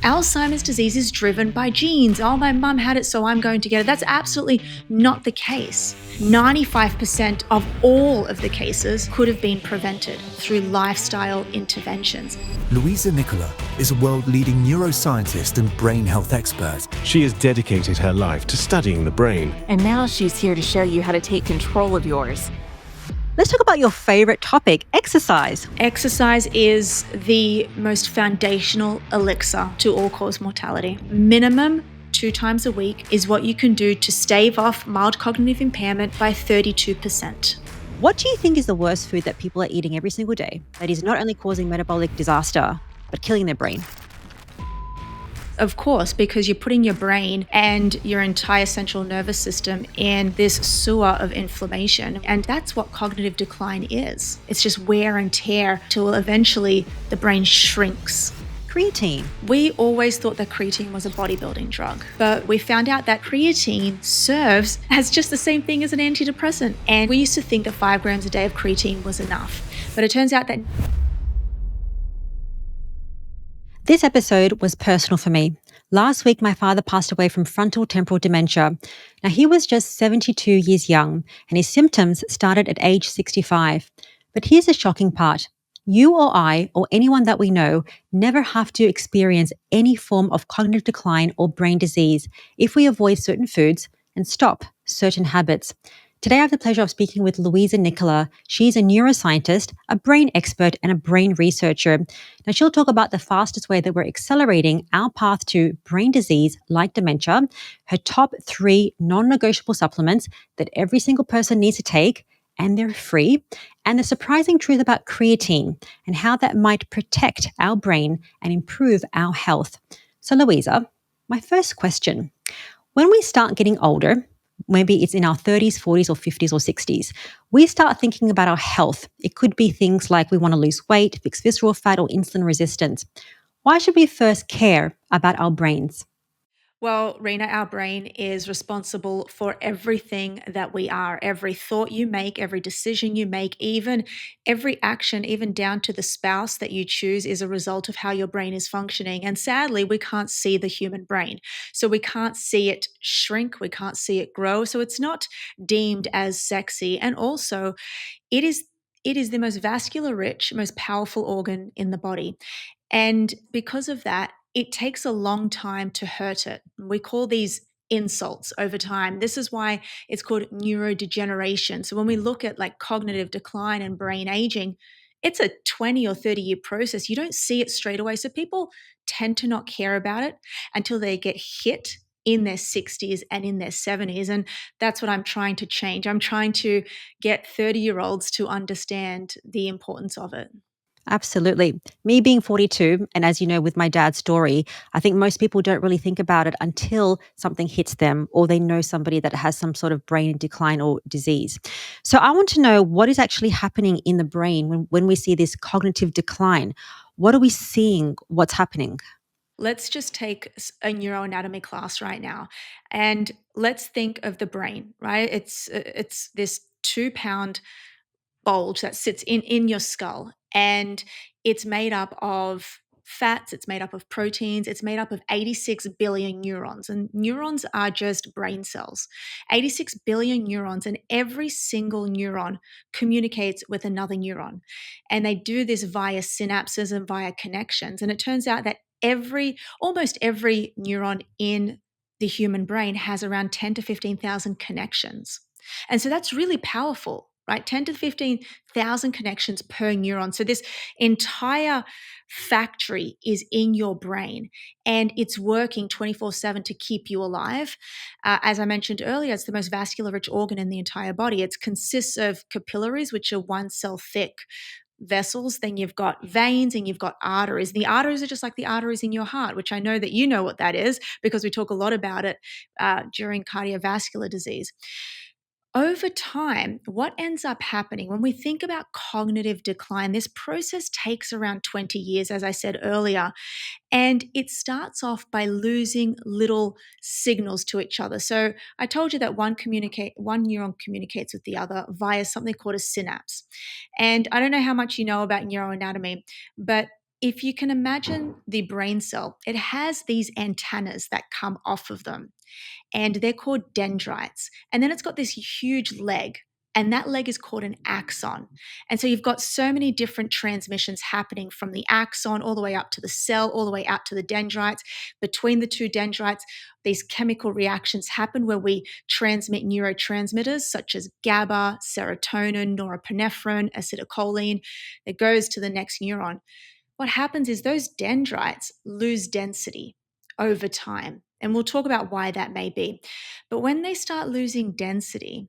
Alzheimer's disease is driven by genes. Oh, my mum had it, so I'm going to get it. That's absolutely not the case. 95% of all of the cases could have been prevented through lifestyle interventions. Louisa Nicola is a world-leading neuroscientist and brain health expert. She has dedicated her life to studying the brain. And now she's here to show you how to take control of yours. Let's talk about your favorite topic, exercise. Exercise is the most foundational elixir to all-cause mortality. Minimum 2 times a week is what you can do to stave off mild cognitive impairment by 32%. What do you think is the worst food that people are eating every single day that is not only causing metabolic disaster, but killing their brain? Of course, because you're putting your brain and your entire central nervous system in this sewer of inflammation. And that's what cognitive decline is. It's just wear and tear till eventually the brain shrinks. Creatine. We always thought that creatine was a bodybuilding drug, but we found out that creatine serves as just the same thing as an antidepressant. And we used to think that 5 grams a day of creatine was enough. But it turns out that This episode was personal for me. Last week, my father passed away from frontal temporal dementia. Now, he was just 72 years young, and his symptoms started at age 65. But here's the shocking part. You or I, or anyone that we know, never have to experience any form of cognitive decline or brain disease if we avoid certain foods and stop certain habits. Today, I have the pleasure of speaking with Louisa Nicola. She's a neuroscientist, a brain expert, and a brain researcher. Now, she'll talk about the fastest way that we're accelerating our path to brain disease like dementia, her top 3 non-negotiable supplements that every single person needs to take, and they're free, and the surprising truth about creatine and how that might protect our brain and improve our health. So, Louisa, my first question. When we start getting older, maybe it's in our 30s, 40s, or 50s, or 60s, we start thinking about our health. It could be things like we want to lose weight, fix visceral fat, or insulin resistance. Why should we first care about our brains? Well, Rina, our brain is responsible for everything that we are. Every thought you make, every decision you make, even every action, even down to the spouse that you choose, is a result of how your brain is functioning. And sadly, we can't see the human brain. So we can't see it shrink, we can't see it grow. So it's not deemed as sexy. And also, it is the most vascular rich, most powerful organ in the body. And because of that, it takes a long time to hurt it. We call these insults over time. This is why it's called neurodegeneration. So when we look at like cognitive decline and brain aging, it's a 20 or 30 year process. You don't see it straight away. So people tend to not care about it until they get hit in their 60s and in their 70s. And that's what I'm trying to change. I'm trying to get 30-year-olds to understand the importance of it. Absolutely. Me being 42, and as you know, with my dad's story, I think most people don't really think about it until something hits them or they know somebody that has some sort of brain decline or disease. So I want to know what is actually happening in the brain when we see this cognitive decline. What are we seeing? What's happening? Let's just take a neuroanatomy class right now, and let's think of the brain, right? It's this 2-pound bulge that sits in your skull, and it's made up of fats, it's made up of proteins, it's made up of 86 billion neurons. And neurons are just brain cells. 86 billion neurons, and every single neuron communicates with another neuron. And they do this via synapses and via connections. And it turns out that almost every neuron in the human brain has around 10 to 15,000 connections. And so that's really powerful, right? 10 to 15,000 connections per neuron. So this entire factory is in your brain, and it's working 24/7 to keep you alive. As I mentioned earlier, it's the most vascular rich organ in the entire body. It consists of capillaries, which are 1 cell thick vessels. Then you've got veins and you've got arteries. The arteries are just like the arteries in your heart, which I know that you know what that is because we talk a lot about it during cardiovascular disease. Over time, what ends up happening when we think about cognitive decline, this process takes around 20 years, as I said earlier, and it starts off by losing little signals to each other. So I told you that one neuron communicates with the other via something called a synapse. And I don't know how much you know about neuroanatomy, but if you can imagine the brain cell, it has these antennas that come off of them, and they're called dendrites. And then it's got this huge leg, and that leg is called an axon. And so you've got so many different transmissions happening from the axon all the way up to the cell, all the way out to the dendrites. Between the two dendrites, these chemical reactions happen where we transmit neurotransmitters such as GABA, serotonin, norepinephrine, acetylcholine. It goes to the next neuron. What happens is those dendrites lose density over time. And we'll talk about why that may be. But when they start losing density,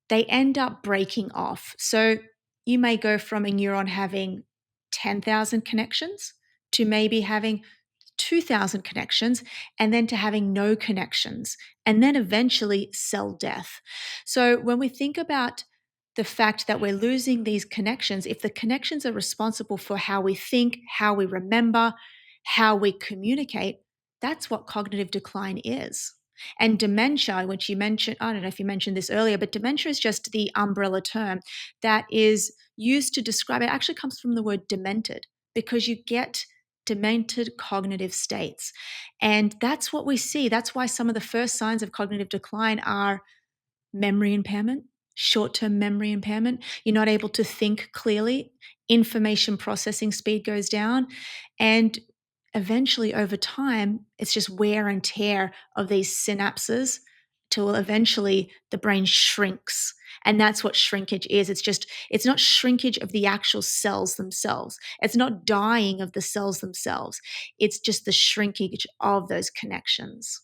they end up breaking off. So you may go from a neuron having 10,000 connections to maybe having 2,000 connections, and then to having no connections, and then eventually cell death. So when we think about the fact that we're losing these connections, if the connections are responsible for how we think, how we remember, how we communicate, that's what cognitive decline is. And dementia, which you mentioned, I don't know if you mentioned this earlier, but dementia is just the umbrella term that is used to describe it. Actually comes from the word demented, because you get demented cognitive states. And that's what we see. That's why some of the first signs of cognitive decline are memory impairment, short term memory impairment. You're not able to think clearly, information processing speed goes down, and eventually over time, it's just wear and tear of these synapses till eventually the brain shrinks. And that's what shrinkage is. It's not shrinkage of the actual cells themselves. It's not dying of the cells themselves. It's just the shrinkage of those connections.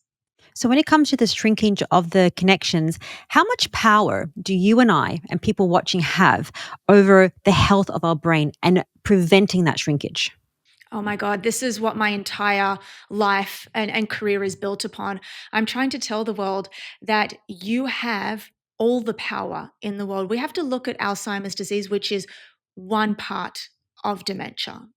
So, when it comes to the shrinkage of the connections, how much power do you and I and people watching have over the health of our brain and preventing that shrinkage? Oh my God, this is what my entire life and career is built upon. I'm trying to tell the world that you have all the power in the world. We have to look at Alzheimer's disease, which is one part of dementia.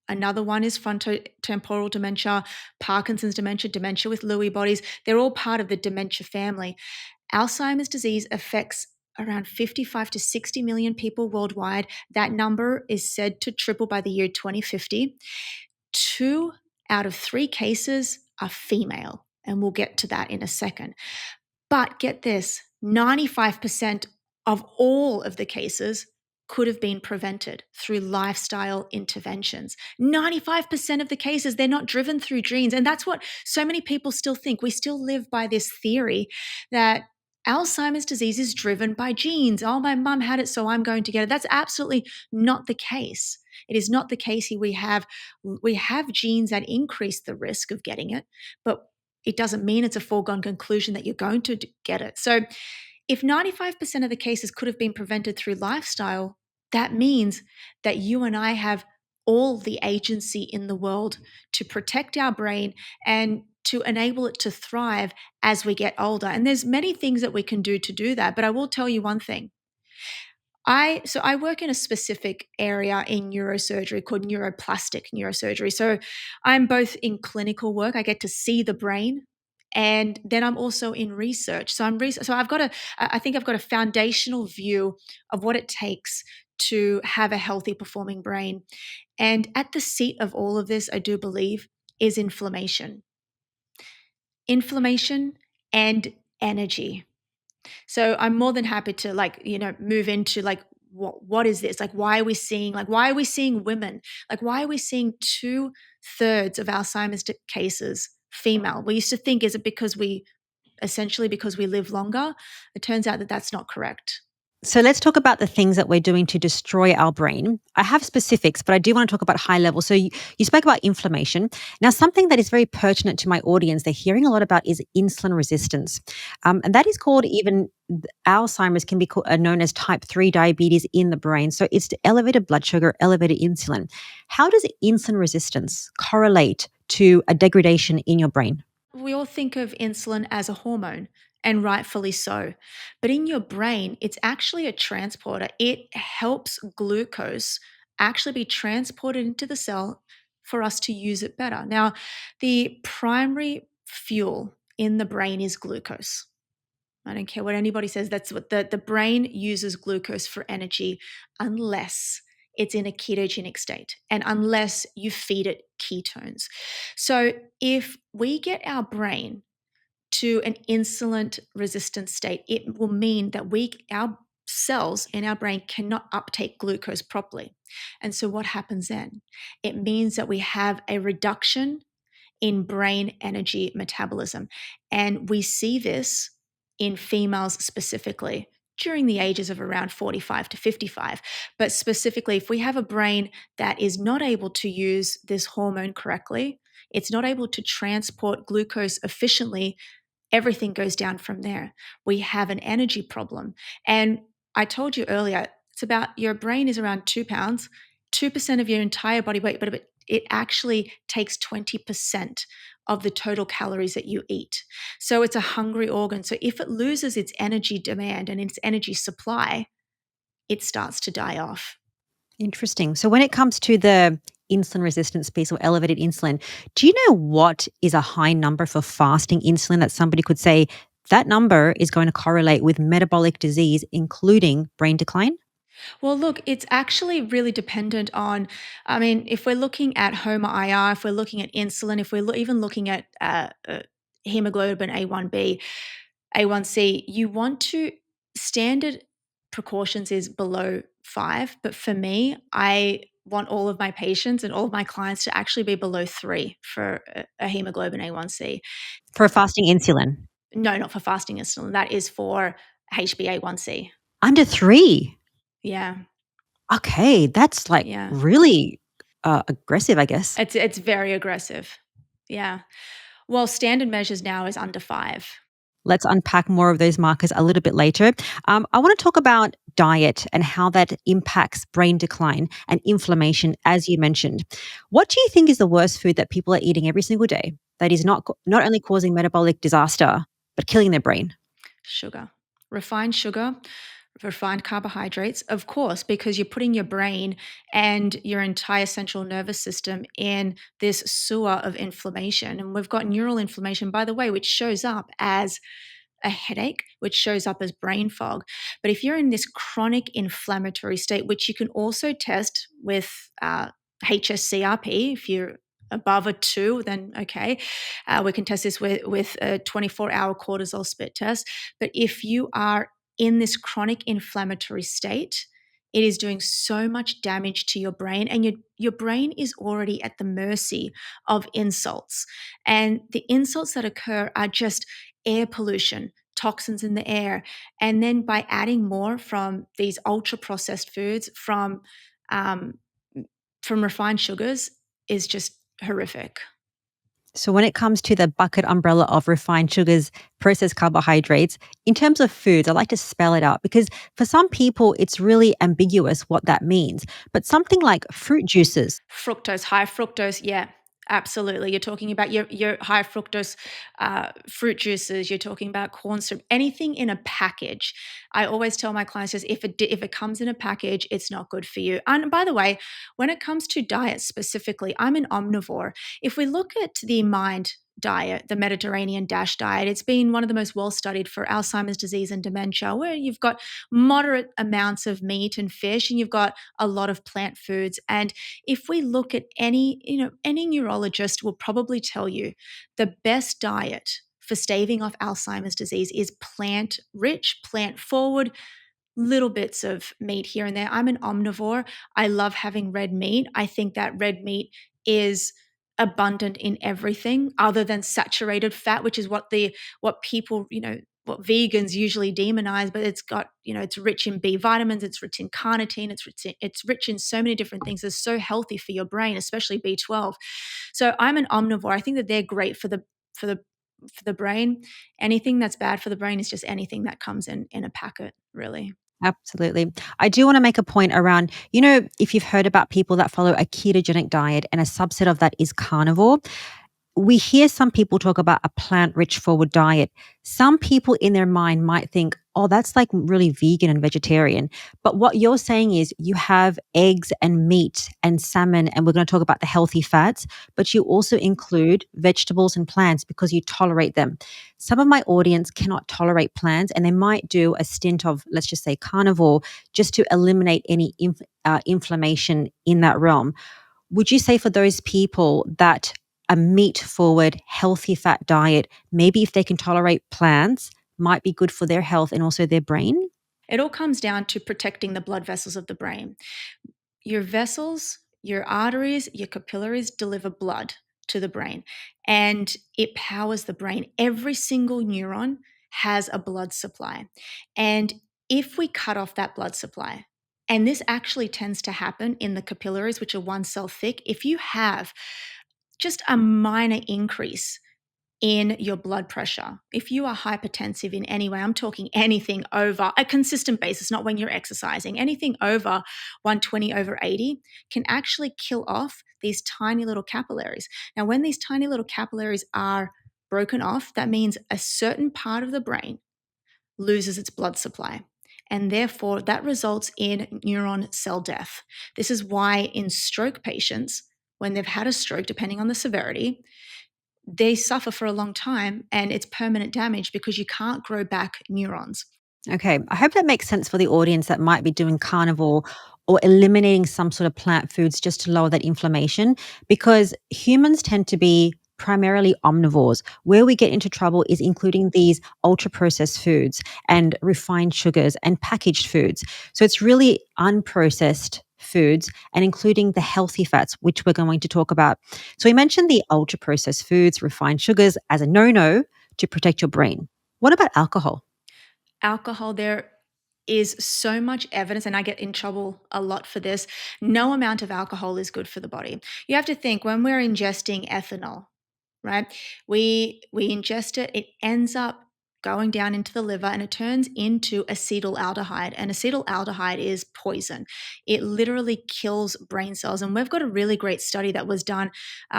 Another one is frontotemporal dementia, Parkinson's dementia, dementia with Lewy bodies. They're all part of the dementia family. Alzheimer's disease affects around 55 to 60 million people worldwide. That number is said to triple by the year 2050. 2 out of 3 cases are female, and we'll get to that in a second. But get this, 95% of all of the cases could have been prevented through lifestyle interventions. 95% of the cases, they're not driven through genes. And that's what so many people still think. We still live by this theory that Alzheimer's disease is driven by genes. Oh, my mum had it, so I'm going to get it. That's absolutely not the case. It is not the case here. We have genes that increase the risk of getting it, but it doesn't mean it's a foregone conclusion that you're going to get it. So if 95% of the cases could have been prevented through lifestyle, that means that you and I have all the agency in the world to protect our brain and to enable it to thrive as we get older. And there's many things that we can do to do that, but I will tell you one thing. I work in a specific area in neurosurgery called neuroplastic neurosurgery. So I'm both in clinical work, I get to see the brain, and then I'm also in research. So I think I've got a foundational view of what it takes to have a healthy performing brain. And at the seat of all of this, I do believe, is inflammation. Inflammation and energy. So I'm more than happy to move into what is this? Why are we seeing women? Why are we seeing 2/3 of Alzheimer's cases female? We used to think, is it because we live longer? It turns out that that's not correct. So let's talk about the things that we're doing to destroy our brain. I have specifics, but I do want to talk about high level. So you spoke about inflammation. Now, something that is very pertinent to my audience, they're hearing a lot about is insulin resistance. And that is called Alzheimer's can be known as type 3 diabetes in the brain. So it's the elevated blood sugar, elevated insulin. How does insulin resistance correlate to a degradation in your brain? We all think of insulin as a hormone, and rightfully so. But in your brain, it's actually a transporter. It helps glucose actually be transported into the cell for us to use it better. Now, the primary fuel in the brain is glucose. I don't care what anybody says, that's what the brain uses glucose for energy unless it's in a ketogenic state, and unless you feed it ketones. So if we get our brain to an insulin resistant state, it will mean that our cells in our brain cannot uptake glucose properly. And so what happens then? It means that we have a reduction in brain energy metabolism. And we see this in females specifically during the ages of around 45 to 55. But specifically, if we have a brain that is not able to use this hormone correctly, it's not able to transport glucose efficiently, everything goes down from there. We have an energy problem. And I told you earlier, it's about your brain is around 2 pounds, 2% of your entire body weight, but it actually takes 20% of the total calories that you eat. So it's a hungry organ. So if it loses its energy demand and its energy supply, it starts to die off. Interesting. So when it comes to the insulin resistance piece or elevated insulin, do you know what is a high number for fasting insulin that somebody could say that number is going to correlate with metabolic disease, including brain decline? Well, look, it's actually really dependent on, I mean, if we're looking at HOMA-IR, if we're looking at insulin, if we're even looking at hemoglobin A1B, A1C, you want to, standard precautions is below 5. But for me, I want all of my patients and all of my clients to actually be below 3 for a hemoglobin A1C. For fasting insulin? No, not for fasting insulin. That is for HbA1c. Under 3? Yeah. Okay, that's like Yeah. really aggressive, I guess. It's very aggressive. Yeah. Well, standard measures now is under 5. Let's unpack more of those markers a little bit later. I want to talk about diet and how that impacts brain decline and inflammation, as you mentioned. What do you think is the worst food that people are eating every single day that is not only causing metabolic disaster, but killing their brain? Sugar. Sugar, refined carbohydrates, of course, because you're putting your brain and your entire central nervous system in this sewer of inflammation. And we've got neural inflammation, by the way, which shows up as a headache, which shows up as brain fog. But if you're in this chronic inflammatory state, which you can also test with HSCRP, if you're above a 2, then okay, we can test this with a 24-hour cortisol spit test. But if you are in this chronic inflammatory state, it is doing so much damage to your brain, and your brain is already at the mercy of insults. And the insults that occur are just air pollution, toxins in the air. And then by adding more from these ultra processed foods, um, from refined sugars, is just horrific. So when it comes to the bucket umbrella of refined sugars, processed carbohydrates, in terms of foods, I like to spell it out because for some people, it's really ambiguous what that means. But something like fruit juices. Fructose, high fructose, yeah, absolutely. You're talking about your high fructose fruit juices. You're talking about corn syrup. Anything in a package. I always tell my clients, just if it comes in a package, it's not good for you. And by the way, when it comes to diet specifically, I'm an omnivore. If we look at the MIND diet, the Mediterranean DASH diet, it's been one of the most well studied for Alzheimer's disease and dementia, where you've got moderate amounts of meat and fish, and you've got a lot of plant foods. And if we look at any neurologist will probably tell you the best diet for staving off Alzheimer's disease is plant rich, plant forward, little bits of meat here and there. I'm an omnivore. I love having red meat. I think that red meat is abundant in everything other than saturated fat, which is what people, what vegans usually demonize, but it's got, it's rich in B vitamins, it's rich in carnitine, it's rich in so many different things. It's so healthy for your brain, especially B12. So I'm an omnivore. I think that they're great for the brain. Anything that's bad for the brain is just anything that comes in a packet, really. Absolutely. I do want to make a point around, if you've heard about people that follow a ketogenic diet and a subset of that is carnivore, we hear some people talk about a plant-rich forward diet. Some people in their mind might think, oh, that's like really vegan and vegetarian. But what you're saying is you have eggs and meat and salmon, and we're going to talk about the healthy fats, but you also include vegetables and plants because you tolerate them. Some of my audience cannot tolerate plants, and they might do a stint of, let's just say, carnivore just to eliminate any inflammation in that realm. Would you say for those people that a meat forward, healthy fat diet, maybe if they can tolerate plants, might be good for their health and also their brain? It all comes down to protecting the blood vessels of the brain. Your vessels, your arteries, your capillaries deliver blood to the brain, and it powers the brain. Every single neuron has a blood supply. And if we cut off that blood supply, and this actually tends to happen in the capillaries, which are one cell thick, if you have just a minor increase in your blood pressure. If you are hypertensive in any way, I'm talking anything over a consistent basis, not when you're exercising, anything over 120/80 can actually kill off these tiny little capillaries. Now, when these tiny little capillaries are broken off, that means a certain part of the brain loses its blood supply. And therefore, that results in neuron cell death. This is why in stroke patients, when they've had a stroke, depending on the severity, they suffer for a long time and it's permanent damage because you can't grow back neurons. Okay, I hope that makes sense for the audience that might be doing carnivore or eliminating some sort of plant foods just to lower that inflammation, because humans tend to be primarily omnivores. Where we get into trouble is including these ultra processed foods and refined sugars and packaged foods. So it's really unprocessed foods and including the healthy fats, which we're going to talk about. So we mentioned the ultra processed foods, refined sugars as a no-no to protect your brain. What about alcohol? Alcohol, there is so much evidence, and I get in trouble a lot for this. No amount of alcohol is good for the body. You have to think when we're ingesting ethanol, right? We ingest it, it ends up going down into the liver and it turns into acetaldehyde. And acetaldehyde is poison. It literally kills brain cells. And we've got a really great study that was done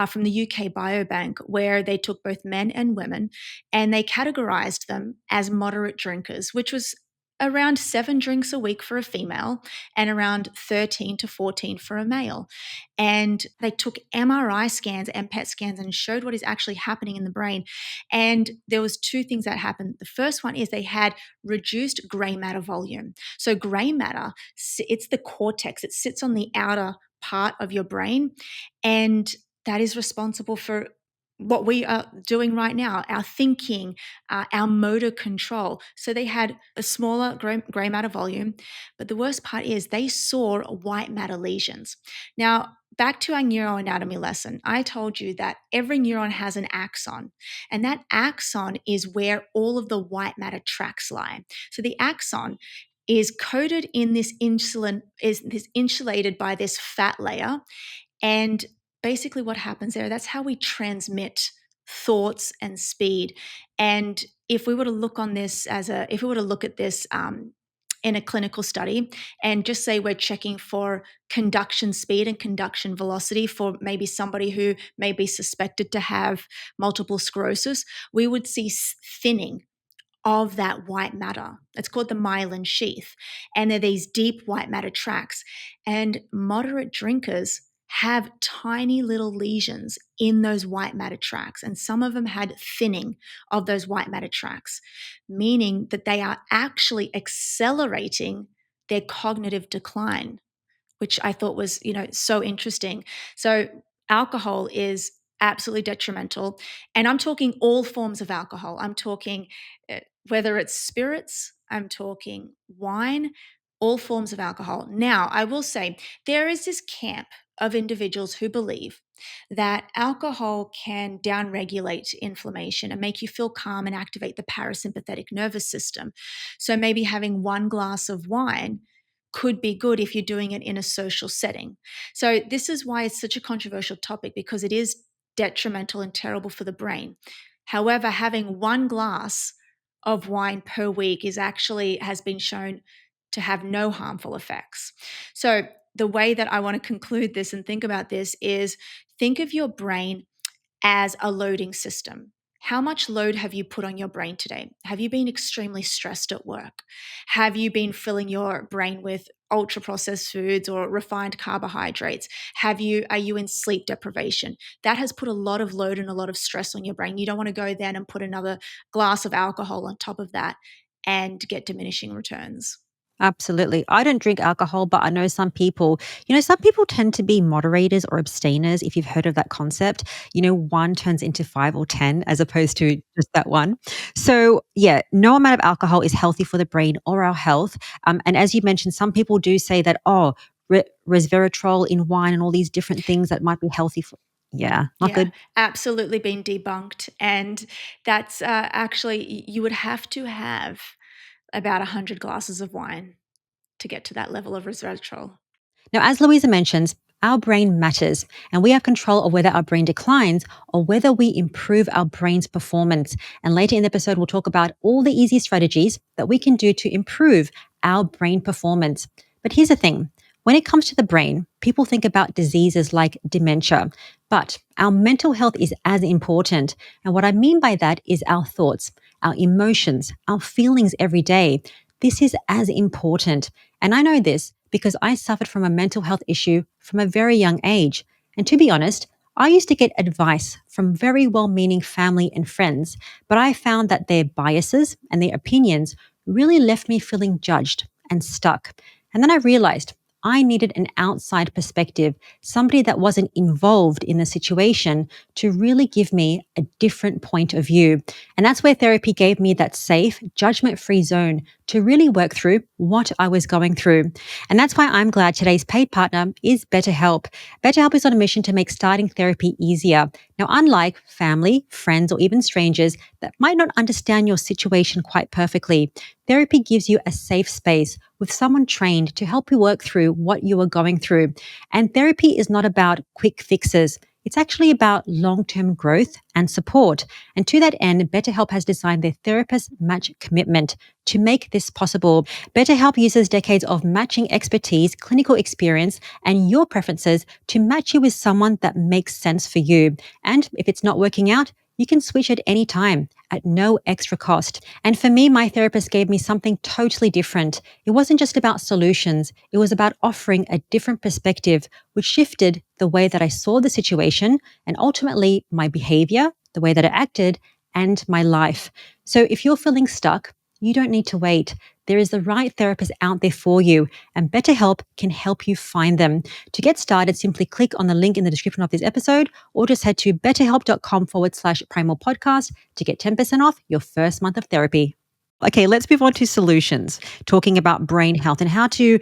from the UK Biobank where they took both men and women and they categorized them as moderate drinkers, which was around 7 drinks a week for a female and around 13 to 14 for a male. And they took MRI scans and PET scans and showed what is actually happening in the brain. And there was two things that happened. The first one is they had reduced gray matter volume. So gray matter, it's the cortex. It sits on the outer part of your brain, and that is responsible for what we are doing right now, our thinking, our motor control. So they had a smaller gray matter volume, but the worst part is they saw white matter lesions. Now, back to our neuroanatomy lesson, I told you that every neuron has an axon, and that axon is where all of the white matter tracks lie. So the axon is coated in this insulin, is this insulated by this fat layer, and basically what happens there, that's how we transmit thoughts and speed. And if we were to look on this if we were to look at this in a clinical study and just say we're checking for conduction speed and conduction velocity for maybe somebody who may be suspected to have multiple sclerosis, we would see thinning of that white matter. It's called the myelin sheath. And they're these deep white matter tracks. And moderate drinkers have tiny little lesions in those white matter tracks. And some of them had thinning of those white matter tracks, meaning that they are actually accelerating their cognitive decline, which I thought was, so interesting. So alcohol is absolutely detrimental. And I'm talking all forms of alcohol. I'm talking whether it's spirits, I'm talking wine, all forms of alcohol. Now, I will say there is this camp of individuals who believe that alcohol can downregulate inflammation and make you feel calm and activate the parasympathetic nervous system. So maybe having one glass of wine could be good if you're doing it in a social setting. So this is why it's such a controversial topic, because it is detrimental and terrible for the brain. However, having one glass of wine per week has been shown to have no harmful effects. So the way that I want to conclude this and think about this is think of your brain as a loading system. how much load have you put on your brain today? Have you been extremely stressed at work? Have you been filling your brain with ultra processed foods or refined carbohydrates? Are you in sleep deprivation? That has put a lot of load and a lot of stress on your brain. You don't want to go then and put another glass of alcohol on top of that and get diminishing returns. Absolutely. I don't drink alcohol, but I know some people tend to be moderators or abstainers, if you've heard of that concept. One turns into five or 10 as opposed to just that one. So, yeah, no amount of alcohol is healthy for the brain or our health. And as you mentioned, some people do say that, resveratrol in wine and all these different things that might be healthy for. Yeah, not Yeah, good. absolutely been debunked. And that's actually, you would have to have about 100 glasses of wine to get to that level of resveratrol. Now, as Louisa mentions, our brain matters, and we have control of whether our brain declines or whether we improve our brain's performance. And later in the episode, we'll talk about all the easy strategies that we can do to improve our brain performance. But here's the thing. When it comes to the brain, people think about diseases like dementia, but our mental health is as important. And what I mean by that is our thoughts, our emotions, our feelings every day. This is as important. And I know this because I suffered from a mental health issue from a very young age. And to be honest, I used to get advice from very well meaning family and friends, but I found that their biases and their opinions really left me feeling judged and stuck. And then I realized I needed an outside perspective, somebody that wasn't involved in the situation to really give me a different point of view. And that's where therapy gave me that safe, judgment free zone to really work through what I was going through. And that's why I'm glad today's paid partner is BetterHelp. BetterHelp is on a mission to make starting therapy easier. Now, unlike family, friends, or even strangers that might not understand your situation quite perfectly, therapy gives you a safe space with someone trained to help you work through what you are going through. And therapy is not about quick fixes. It's actually about long-term growth and support. And to that end, BetterHelp has designed their therapist match commitment to make this possible. BetterHelp uses decades of matching expertise, clinical experience, and your preferences to match you with someone that makes sense for you. And if it's not working out, you can switch at any time at no extra cost. And for me, my therapist gave me something totally different. It wasn't just about solutions. It was about offering a different perspective, which shifted the way that I saw the situation and ultimately my behavior, the way that I acted, and my life. So if you're feeling stuck, you don't need to wait. There is the right therapist out there for you, and BetterHelp can help you find them. To get started, simply click on the link in the description of this episode or just head to betterhelp.com/primal podcast to get 10% off your first month of therapy. Okay, let's move on to solutions, talking about brain health and how to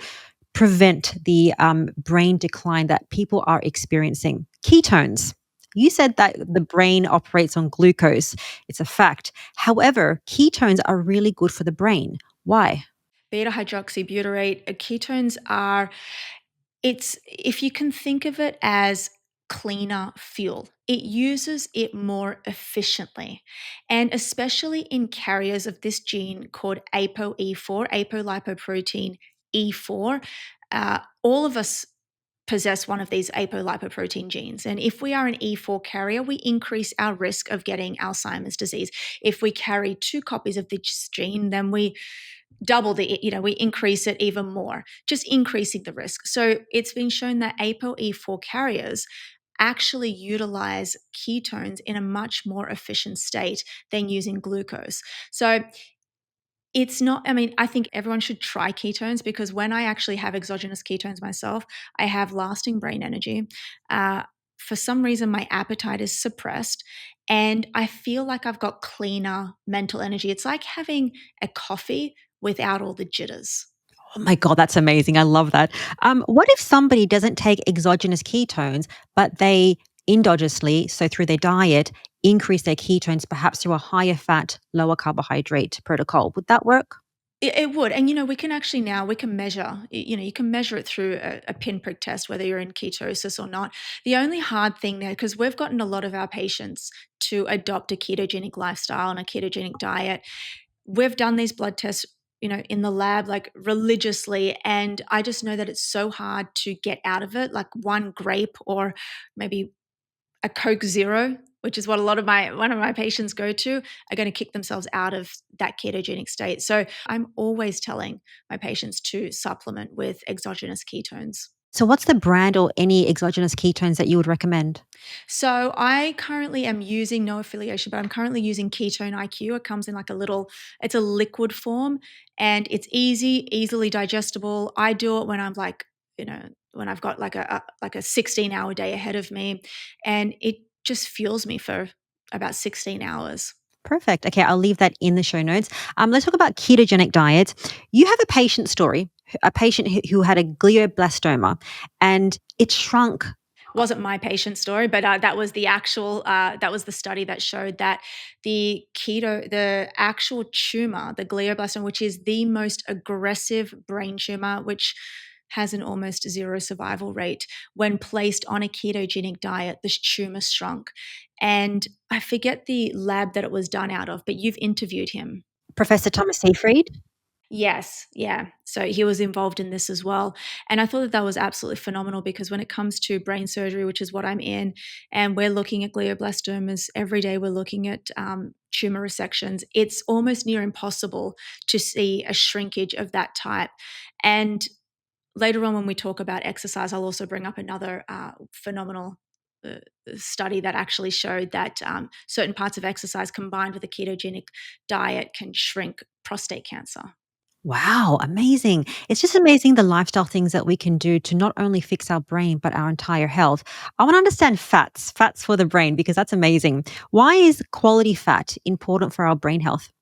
prevent the brain decline that people are experiencing. Ketones. You said that the brain operates on glucose. It's a fact. However, ketones are really good for the brain. Why? Beta hydroxybutyrate, ketones are, it's, if you can think of it as cleaner fuel, it uses it more efficiently. And especially in carriers of this gene called ApoE4, apolipoprotein E4, all of us possess one of these apolipoprotein genes. And if we are an E4 carrier, we increase our risk of getting Alzheimer's disease. If we carry two copies of this gene, then we double we increase it even more, just increasing the risk. So it's been shown that ApoE4 carriers actually utilize ketones in a much more efficient state than using glucose. So it's not, I mean, I think everyone should try ketones because when I actually have exogenous ketones myself, I have lasting brain energy. For some reason, my appetite is suppressed and I feel like I've got cleaner mental energy. It's like having a coffee without all the jitters. Oh my God, that's amazing. I love that. What if somebody doesn't take exogenous ketones, but they endogenously, so through their diet, increase their ketones, perhaps through a higher fat, lower carbohydrate protocol? Would that work? It would. And, we can actually now, we can measure, you can measure it through a pinprick test, whether you're in ketosis or not. The only hard thing there, because we've gotten a lot of our patients to adopt a ketogenic lifestyle and a ketogenic diet, we've done these blood tests, in the lab, like religiously. And I just know that it's so hard to get out of it, like one grape or maybe a Coke Zero which is what one of my patients go to, are going to kick themselves out of that ketogenic state. So I'm always telling my patients to supplement with exogenous ketones. So, what's the brand or any exogenous ketones that you would recommend? So I currently am using, no affiliation, but I'm currently using Ketone IQ. It comes in like it's a liquid form, and it's easily digestible. I do it when I'm like, when I've got like a 16-hour day ahead of me, and it just fuels me for about 16 hours. Perfect. Okay, I'll leave that in the show notes. Let's talk about ketogenic diets. You have a patient story, a patient who had a glioblastoma, and it shrunk. Wasn't my patient story, but that was the that was the study that showed that the actual tumor, the glioblastoma, which is the most aggressive brain tumor, which has an almost zero survival rate, when placed on a ketogenic diet, this tumor shrunk. And I forget the lab that it was done out of, but you've interviewed him. Professor Thomas Seyfried. Yes, yeah. So he was involved in this as well. And I thought that that was absolutely phenomenal, because when it comes to brain surgery, which is what I'm in, and we're looking at glioblastomas every day, we're looking at tumor resections, it's almost near impossible to see a shrinkage of that type. And later on, when we talk about exercise, I'll also bring up another phenomenal uh, study that actually showed that certain parts of exercise combined with a ketogenic diet can shrink prostate cancer. Wow, amazing. It's just amazing the lifestyle things that we can do to not only fix our brain, but our entire health. I want to understand fats for the brain, because that's amazing. Why is quality fat important for our brain health?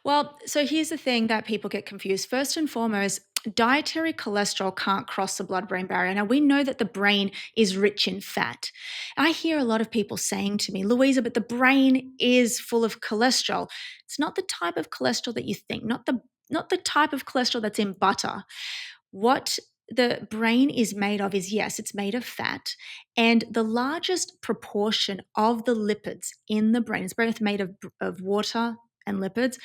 Well, so here's the thing that people get confused. First and foremost, dietary cholesterol can't cross the blood brain barrier. Now, we know that the brain is rich in fat. I hear a lot of people saying to me, Louisa, but the brain is full of cholesterol. It's not the type of cholesterol that you think, not the type of cholesterol that's in butter. What the brain is made of is, yes, it's made of fat. And the largest proportion of the lipids in the brain is both made of water and lipids.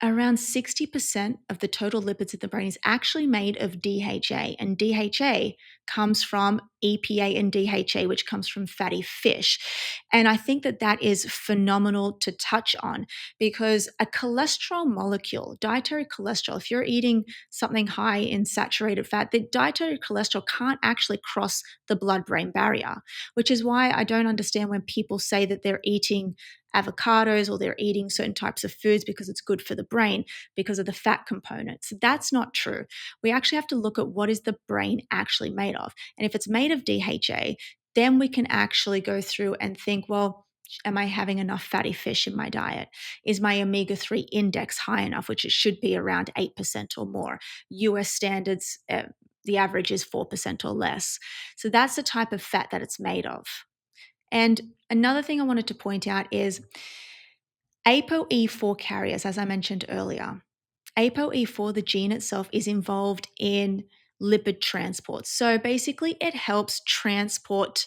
Around 60% of the total lipids in the brain is actually made of DHA, and DHA comes from EPA and DHA, which comes from fatty fish. And I think that that is phenomenal to touch on, because a cholesterol molecule, dietary cholesterol, if you're eating something high in saturated fat, the dietary cholesterol can't actually cross the blood-brain barrier, which is why I don't understand when people say that they're eating avocados or they're eating certain types of foods because it's good for the brain because of the fat components. That's not true. We actually have to look at what is the brain actually made of. And if it's made of DHA, then we can actually go through and think, well, am I having enough fatty fish in my diet? Is my omega 3 index high enough, which it should be around 8% or more? US standards, the average is 4% or less. So that's the type of fat that it's made of. And another thing I wanted to point out is ApoE4 carriers, as I mentioned earlier. ApoE4, the gene itself, is involved in lipid transport. So basically, it helps transport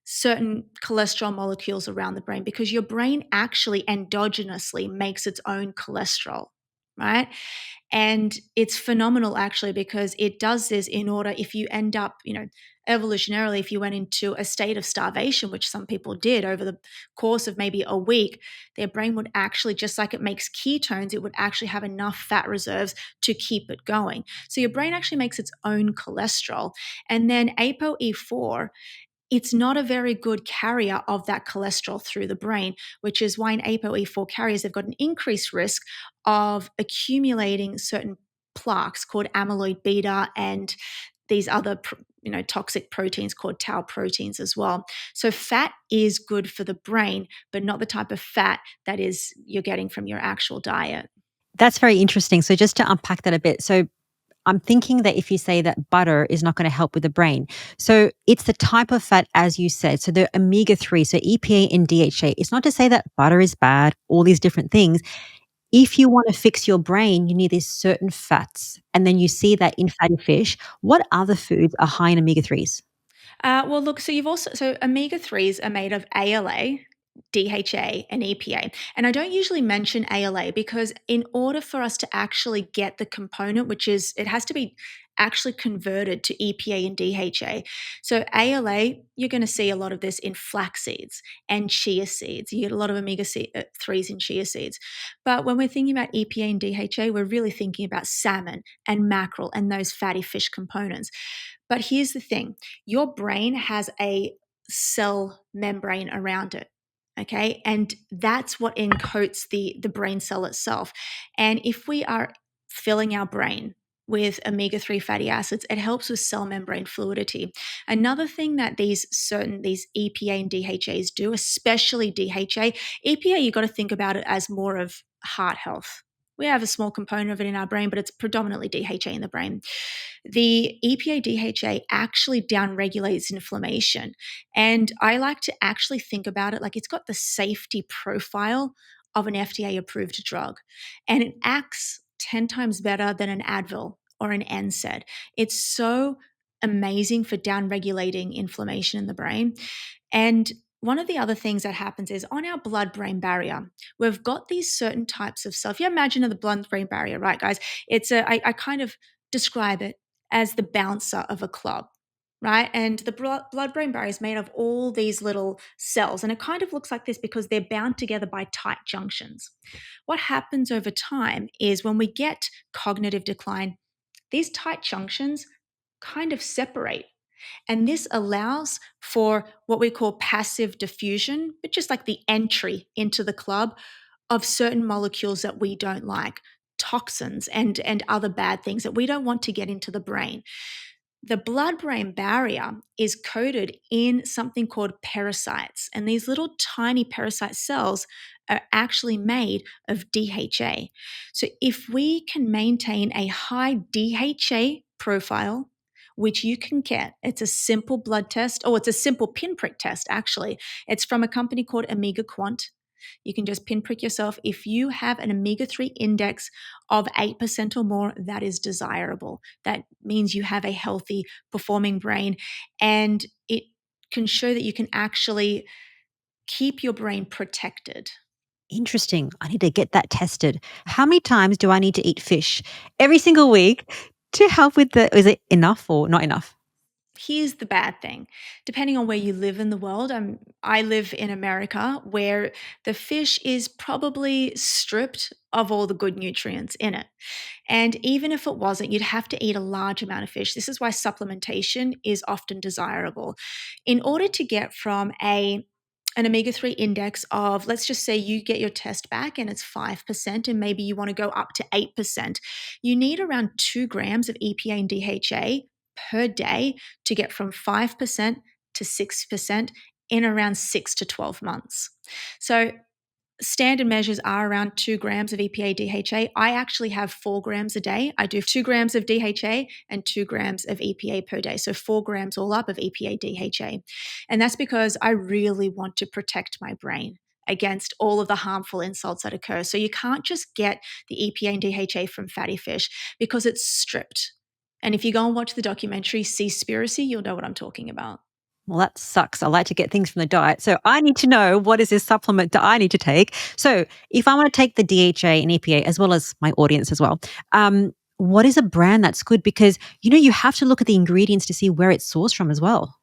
certain cholesterol molecules around the brain, because your brain actually endogenously makes its own cholesterol, right? And it's phenomenal actually, because it does this in order, if you end up, evolutionarily, if you went into a state of starvation, which some people did over the course of maybe a week, their brain would actually, just like it makes ketones, it would actually have enough fat reserves to keep it going. So your brain actually makes its own cholesterol. And then ApoE4, it's not a very good carrier of that cholesterol through the brain, which is why in ApoE4 carriers, they've got an increased risk of accumulating certain plaques called amyloid beta and these other toxic proteins called tau proteins as well. So fat is good for the brain, but not the type of fat that is you're getting from your actual diet. That's very interesting. So, just to unpack that a bit. So, I'm thinking that if you say that butter is not going to help with the brain, so it's the type of fat, as you said. So the omega 3, so EPA and DHA. It's not to say that butter is bad, all these different things. If you want to fix your brain, you need these certain fats. And then you see that in fatty fish. What other foods are high in omega 3s? Well, look, so omega 3s are made of ALA, DHA, and EPA. And I don't usually mention ALA because in order for us to actually get the component, which is it has to be actually converted to EPA and DHA. So ALA, you're going to see a lot of this in flax seeds and chia seeds. You get a lot of omega-3s in chia seeds. But when we're thinking about EPA and DHA, we're really thinking about salmon and mackerel and those fatty fish components. But here's the thing, your brain has a cell membrane around it. Okay. And that's what encoats the brain cell itself. And if we are filling our brain with omega-3 fatty acids, it helps with cell membrane fluidity. Another thing that these EPA and DHAs do, especially DHA, EPA, you got to think about it as more of heart health. We have a small component of it in our brain, but it's predominantly DHA in the brain. The EPA DHA actually downregulates inflammation. And I like to actually think about it like it's got the safety profile of an FDA approved drug. And it acts 10 times better than an Advil or an NSAID. It's so amazing for downregulating inflammation in the brain. And one of the other things that happens is on our blood-brain barrier, we've got these certain types of cells. If you imagine the blood-brain barrier, right, guys? I kind of describe it as the bouncer of a club, right? And the blood-brain barrier is made of all these little cells. And it kind of looks like this because they're bound together by tight junctions. What happens over time is when we get cognitive decline, these tight junctions kind of separate. And this allows for what we call passive diffusion, but just like the entry into the club of certain molecules that we don't like, toxins and other bad things that we don't want to get into the brain. The blood-brain barrier is coated in something called pericytes, and these little tiny pericyte cells are actually made of DHA. So if we can maintain a high DHA profile, which you can get, it's a simple blood test, or it's a simple pinprick test actually. It's from a company called Omega Quant. You can just pinprick yourself. If you have an omega-3 index of 8% or more, that is desirable. That means you have a healthy performing brain, and it can show that you can actually keep your brain protected. Interesting. I need to get that tested. How many times do I need to eat fish? Every single week to help with is it enough or not enough? Here's the bad thing. Depending on where you live in the world, I live in America where the fish is probably stripped of all the good nutrients in it. And even if it wasn't, you'd have to eat a large amount of fish. This is why supplementation is often desirable. In order to get from an omega-3 index of, let's just say you get your test back and it's 5%, and maybe you want to go up to 8%, you need around 2 grams of EPA and DHA per day to get from 5% to 6% in around 6 to 12 months. So standard measures are around 2 grams of EPA DHA. I actually have 4 grams a day. I do 2 grams of DHA and 2 grams of EPA per day. So 4 grams all up of EPA DHA. And that's because I really want to protect my brain against all of the harmful insults that occur. So you can't just get the EPA and DHA from fatty fish because it's stripped. And if you go and watch the documentary Seaspiracy, you'll know what I'm talking about. Well, that sucks. I like to get things from the diet. So I need to know, what is this supplement that I need to take? So if I want to take the DHA and EPA, as well as my audience as well, what is a brand that's good? Because, you have to look at the ingredients to see where it's sourced from as well.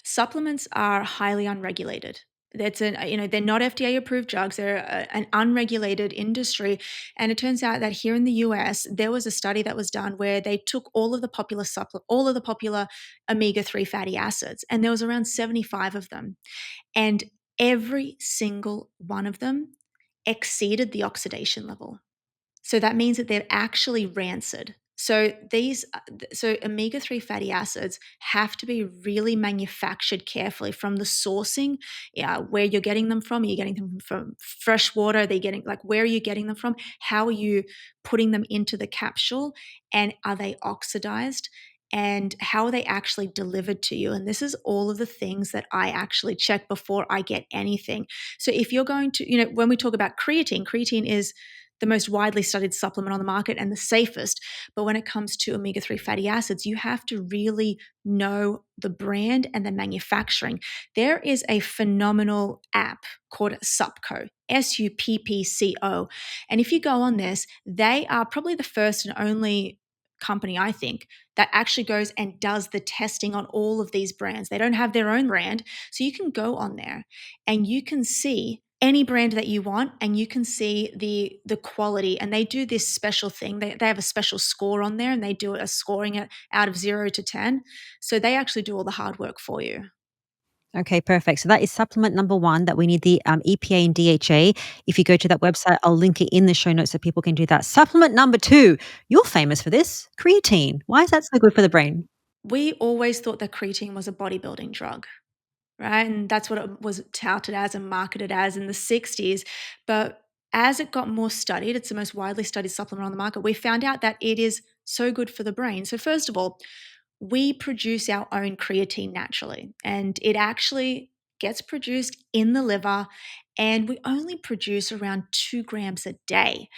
Supplements are highly unregulated. They're not FDA approved drugs. They're an unregulated industry. And it turns out that here in the US, there was a study that was done where they took all of the popular omega-3 fatty acids, and there was around 75 of them. And every single one of them exceeded the oxidation level. So that means that they're actually rancid. So omega-3 fatty acids have to be really manufactured carefully from the sourcing, where you're getting them from. Are you getting them from fresh water? Are they getting, where are you getting them from? How are you putting them into the capsule? And are they oxidized? And how are they actually delivered to you? And this is all of the things that I actually check before I get anything. So if you're going to, when we talk about creatine is the most widely studied supplement on the market and the safest. But when it comes to omega-3 fatty acids, you have to really know the brand and the manufacturing. There is a phenomenal app called Suppco, Suppco. And if you go on this, they are probably the first and only company, I think, that actually goes and does the testing on all of these brands. They don't have their own brand. So you can go on there and you can see any brand that you want, and you can see the quality. And they do this special thing. They have a special score on there, and they do a scoring it out of 0 to 10. So they actually do all the hard work for you. Okay, perfect. So that is supplement number one, that we need the EPA and DHA. If you go to that website, I'll link it in the show notes so people can do that. Supplement number two, you're famous for this, creatine. Why is that so good for the brain? We always thought that creatine was a bodybuilding drug, right? And that's what it was touted as and marketed as in the 60s. But as it got more studied, it's the most widely studied supplement on the market, we found out that it is so good for the brain. So, first of all, we produce our own creatine naturally, and it actually gets produced in the liver, and we only produce around 2 grams a day.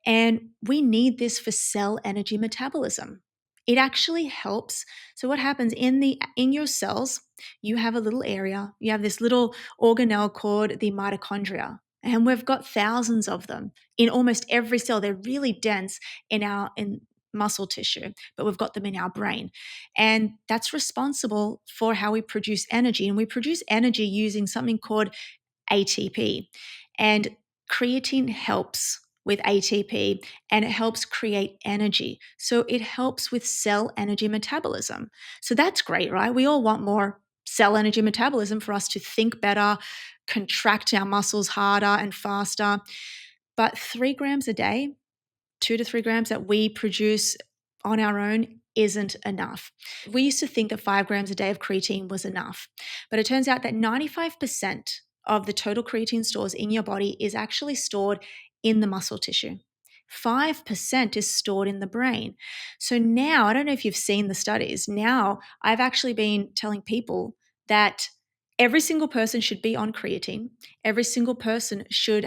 And we need this for cell energy metabolism. It actually helps. So what happens in your cells, you have a little area, you have this little organelle called the mitochondria. And we've got thousands of them in almost every cell. They're really dense in muscle tissue, but we've got them in our brain. And that's responsible for how we produce energy. And we produce energy using something called ATP. And creatine helps with ATP, and it helps create energy. So it helps with cell energy metabolism. So that's great, right? We all want more cell energy metabolism for us to think better, contract our muscles harder and faster. But 3 grams a day, 2 to 3 grams that we produce on our own isn't enough. We used to think that 5 grams a day of creatine was enough, but it turns out that 95% of the total creatine stores in your body is actually stored in the muscle tissue. 5% is stored in the brain. So now, I don't know if you've seen the studies. Now, I've actually been telling people that every single person should be on creatine. Every single person should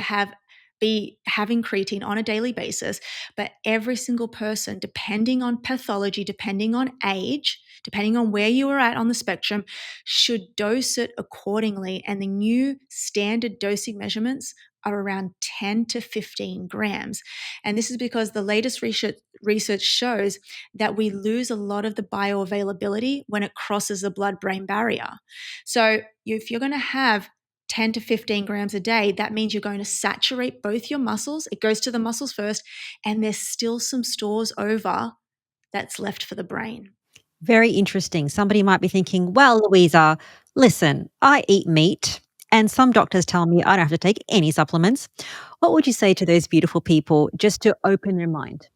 be having creatine on a daily basis, but every single person, depending on pathology, depending on age, depending on where you are at on the spectrum, should dose it accordingly. And the new standard dosing measurements are around 10 to 15 grams. And this is because the latest research shows that we lose a lot of the bioavailability when it crosses the blood-brain barrier. So if you're going to have 10 to 15 grams a day, that means you're going to saturate both your muscles. It goes to the muscles first, and there's still some stores over that's left for the brain. Very interesting. Somebody might be thinking, well, Louisa, listen, I eat meat, and some doctors tell me I don't have to take any supplements. What would you say to those beautiful people just to open their mind?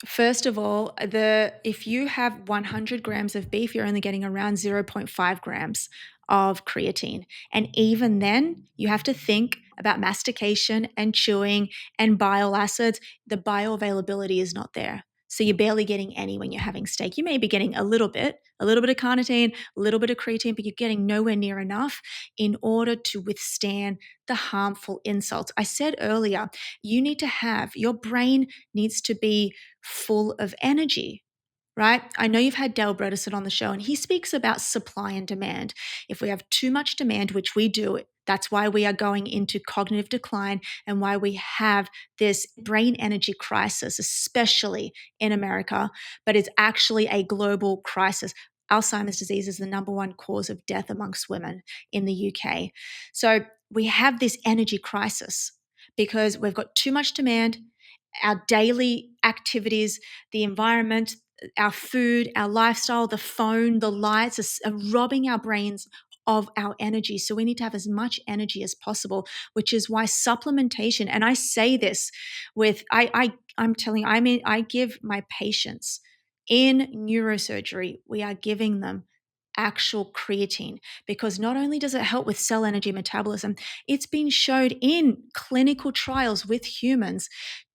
First of all, if you have 100 grams of beef, you're only getting around 0.5 grams of creatine. And even then, you have to think about mastication and chewing and bile acids. The bioavailability is not there. So you're barely getting any when you're having steak. You may be getting a little bit of carnitine, a little bit of creatine, but you're getting nowhere near enough in order to withstand the harmful insults. I said earlier, your brain needs to be full of energy, right? I know you've had Dale Bredesen on the show, and he speaks about supply and demand. If we have too much demand, which we do, that's why we are going into cognitive decline and why we have this brain energy crisis, especially in America, but it's actually a global crisis. Alzheimer's disease is the number one cause of death amongst women in the UK. So we have this energy crisis because we've got too much demand. Our daily activities, the environment, our food, our lifestyle, the phone, the lights are robbing our brains of our energy. So we need to have as much energy as possible, which is why supplementation, and I say this I'm telling you, I give my patients in neurosurgery, we are giving them actual creatine, because not only does it help with cell energy metabolism, it's been showed in clinical trials with humans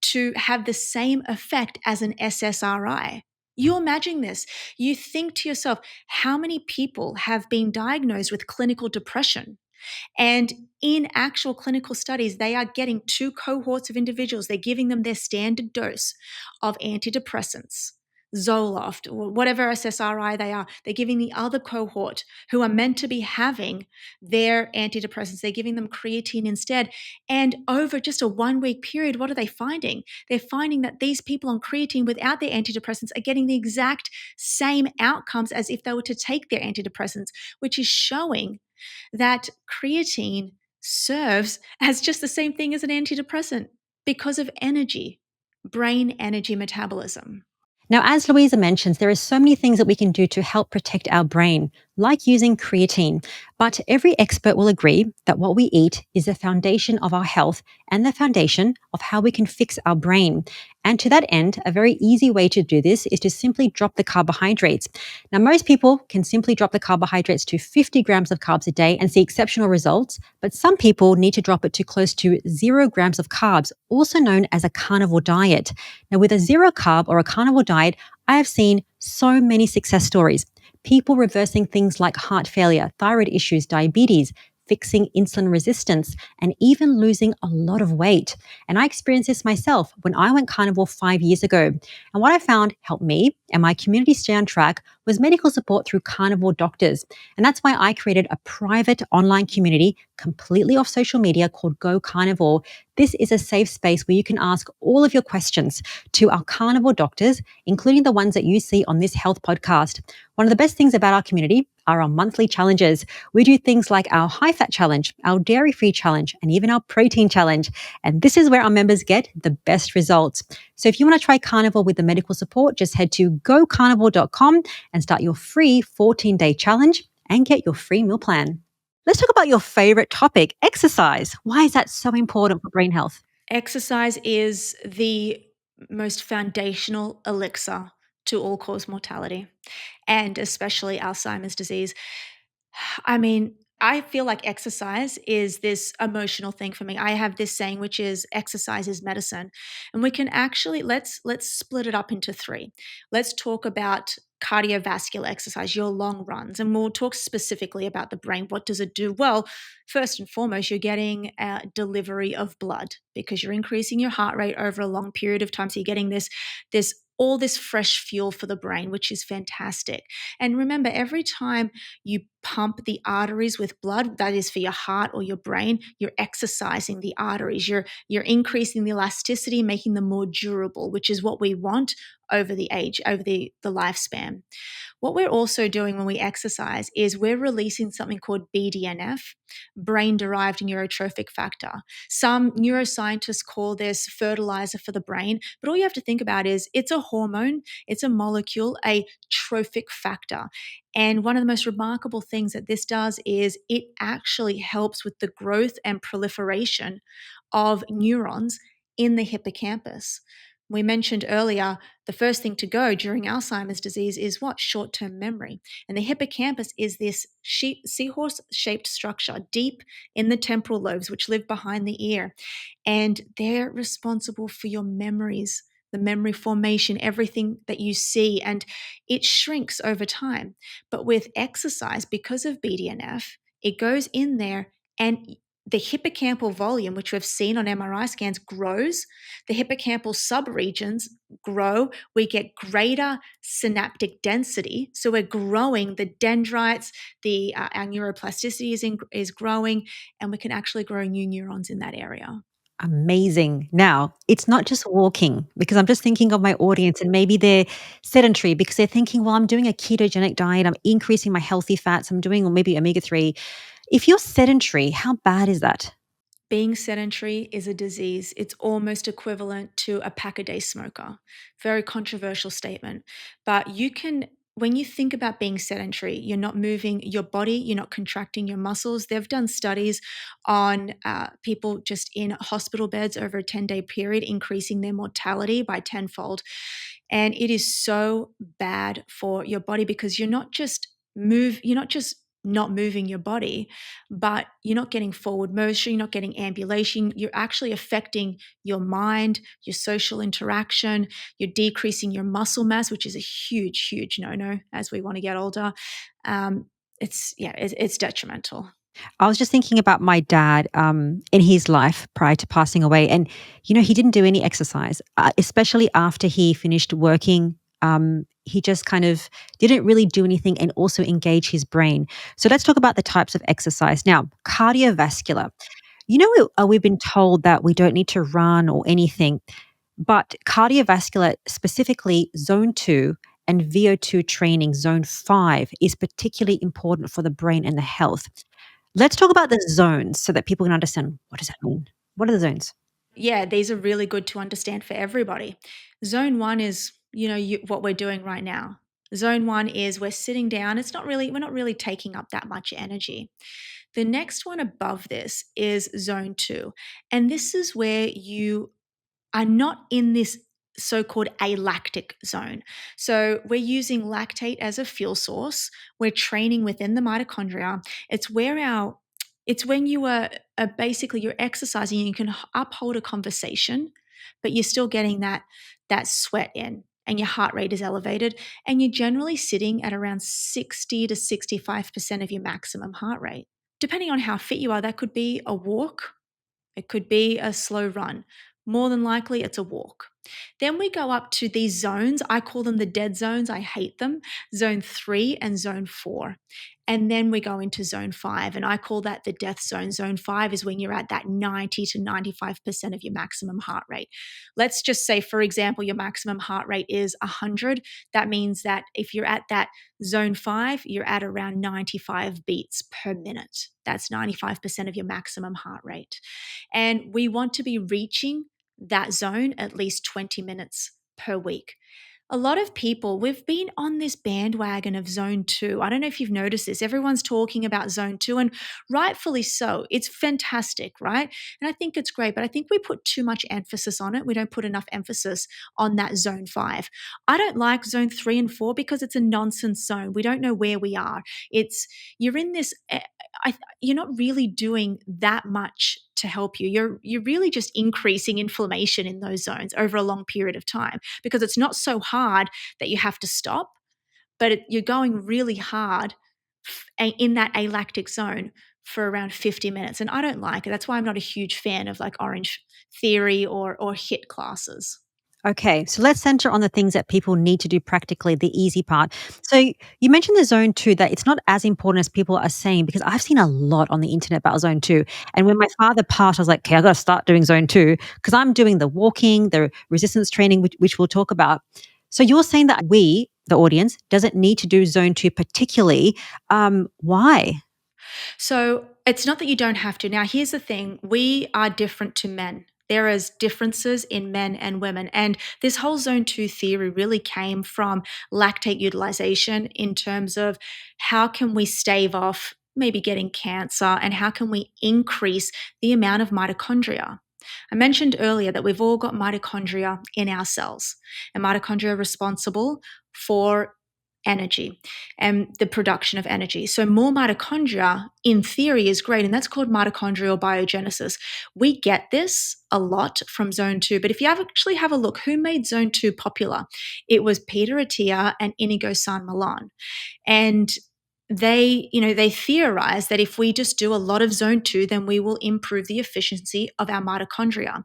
to have the same effect as an SSRI. You imagine this. You think to yourself, how many people have been diagnosed with clinical depression And in actual clinical studies, they are getting two cohorts of individuals. They're giving them their standard dose of antidepressants, Zoloft, or whatever SSRI they are. They're giving the other cohort who are meant to be having their antidepressants. They're giving them creatine instead. And over just a 1 week period, what are they finding? They're finding that these people on creatine without their antidepressants are getting the exact same outcomes as if they were to take their antidepressants, which is showing that creatine serves as just the same thing as an antidepressant because of energy, brain energy metabolism. Now, as Louisa mentions, there are so many things that we can do to help protect our brain, like using creatine. But every expert will agree that what we eat is the foundation of our health and the foundation of how we can fix our brain. And to that end, a very easy way to do this is to simply drop the carbohydrates. Now, most people can simply drop the carbohydrates to 50 grams of carbs a day and see exceptional results, but some people need to drop it to close to 0 grams of carbs, also known as a carnivore diet. Now, with a zero carb or a carnivore diet, I have seen so many success stories. People reversing things like heart failure, thyroid issues, diabetes, fixing insulin resistance, and even losing a lot of weight. And I experienced this myself when I went carnivore 5 years ago. And what I found helped me and my community stay on track was medical support through carnivore doctors. And that's why I created a private online community completely off social media called Go Carnivore. This is a safe space where you can ask all of your questions to our carnivore doctors, including the ones that you see on this health podcast. One of the best things about our community are our monthly challenges. We do things like our high fat challenge, our dairy free challenge, and even our protein challenge. And this is where our members get the best results. So if you want to try carnivore with the medical support, just head to gocarnivore.com and start your free 14-day challenge and get your free meal plan. Let's talk about your favorite topic, exercise. Why is that so important for brain health? Exercise is the most foundational elixir to all cause mortality, and especially Alzheimer's disease. I mean, I feel like exercise is this emotional thing for me. I have this saying, which is exercise is medicine. And we can actually let's split it up into three. Let's talk about cardiovascular exercise, your long runs, and we'll talk specifically about the brain. What does it do? Well, first and foremost, you're getting a delivery of blood because you're increasing your heart rate over a long period of time. So you're getting this all this fresh fuel for the brain, which is fantastic. And remember, every time you pump the arteries with blood, that is for your heart or your brain, you're exercising the arteries. You're increasing the elasticity, making them more durable, which is what we want over the age, over the lifespan. What we're also doing when we exercise is we're releasing something called BDNF, brain-derived neurotrophic factor. Some neuroscientists call this fertilizer for the brain, but all you have to think about is it's a hormone, it's a molecule, a trophic factor. And one of the most remarkable things that this does is it actually helps with the growth and proliferation of neurons in the hippocampus. We mentioned earlier, the first thing to go during Alzheimer's disease is what? Short-term memory. And the hippocampus is this seahorse-shaped structure deep in the temporal lobes, which live behind the ear. And they're responsible for your memories, the memory formation, everything that you see, and it shrinks over time. But with exercise, because of BDNF, it goes in there and the hippocampal volume, which we've seen on MRI scans, grows. The hippocampal subregions grow. We get greater synaptic density. So we're growing the dendrites, our neuroplasticity is growing, and we can actually grow new neurons in that area. Amazing. Now, it's not just walking, because I'm just thinking of my audience and maybe they're sedentary because they're thinking, well, I'm doing a ketogenic diet, I'm increasing my healthy fats, I'm doing maybe omega-3. If you're sedentary, how bad is that? Being sedentary is a disease. It's almost equivalent to a pack-a-day smoker. Very controversial statement. But when you think about being sedentary, you're not moving your body, you're not contracting your muscles. They've done studies on people just in hospital beds over a 10-day period, increasing their mortality by tenfold. And it is so bad for your body because you're not just not moving your body, but you're not getting forward motion, you're not getting ambulation, you're actually affecting your mind, your social interaction, you're decreasing your muscle mass, which is a huge, huge no-no as we want to get older. It's detrimental. I was just thinking about my dad in his life prior to passing away. And, he didn't do any exercise, especially after he finished working. He just kind of didn't really do anything and also engage his brain. So let's talk about the types of exercise. Now, cardiovascular. We've been told that we don't need to run or anything, but cardiovascular, specifically zone 2 and VO2 training, zone 5, is particularly important for the brain and the health. Let's talk about the zones so that people can understand what does that mean? What are the zones? Yeah, these are really good to understand for everybody. Zone one is, what we're doing right now. Zone one is we're sitting down. We're not really taking up that much energy. The next one above this is zone two. And this is where you are not in this so-called alactic zone. So we're using lactate as a fuel source. We're training within the mitochondria. It's when basically you're exercising and you can uphold a conversation, but you're still getting that sweat in and your heart rate is elevated and you're generally sitting at around 60 to 65% of your maximum heart rate. Depending on how fit you are, that could be a walk, it could be a slow run. More than likely, it's a walk. Then we go up to these zones. I call them the dead zones. I hate them. Zone 3 and zone 4. And then we go into zone 5, and I call that the death zone. Zone 5 is when you're at that 90 to 95% of your maximum heart rate. Let's just say, for example, your maximum heart rate is 100. That means that if you're at that zone 5, you're at around 95 beats per minute. That's 95% of your maximum heart rate. And we want to be reaching that zone at least 20 minutes per week. A lot of people, we've been on this bandwagon of zone 2. I don't know if you've noticed this. Everyone's talking about zone 2, and rightfully so. It's fantastic, right? And I think it's great, but I think we put too much emphasis on it. We don't put enough emphasis on that zone 5. I don't like zone 3 and 4 because it's a nonsense zone. We don't know where we are. You're in this, you're not really doing that much to help you. You're really just increasing inflammation in those zones over a long period of time because it's not so hard that you have to stop, but you're going really hard in that alactic zone for around 50 minutes. And I don't like it. That's why I'm not a huge fan of like Orange Theory or HIIT classes. Okay, so let's center on the things that people need to do practically, the easy part. So you mentioned the zone 2, that it's not as important as people are saying, because I've seen a lot on the internet about zone 2. And when my father passed, I was like, okay, I got to start doing zone 2 because I'm doing the walking, the resistance training, which we'll talk about. So you're saying that we, the audience, doesn't need to do zone 2 particularly. Why? So it's not that you don't have to. Now, here's the thing, we are different to men. There is differences in men and women. And this whole zone 2 theory really came from lactate utilization in terms of how can we stave off maybe getting cancer and how can we increase the amount of mitochondria. I mentioned earlier that we've all got mitochondria in our cells, and mitochondria are responsible for energy and the production of energy. So more mitochondria in theory is great, and that's called mitochondrial biogenesis. We get this a lot from zone 2, but if you actually have a look, who made zone 2 popular? It was Peter Attia and Inigo San Milan. And they theorize that if we just do a lot of zone 2, then we will improve the efficiency of our mitochondria.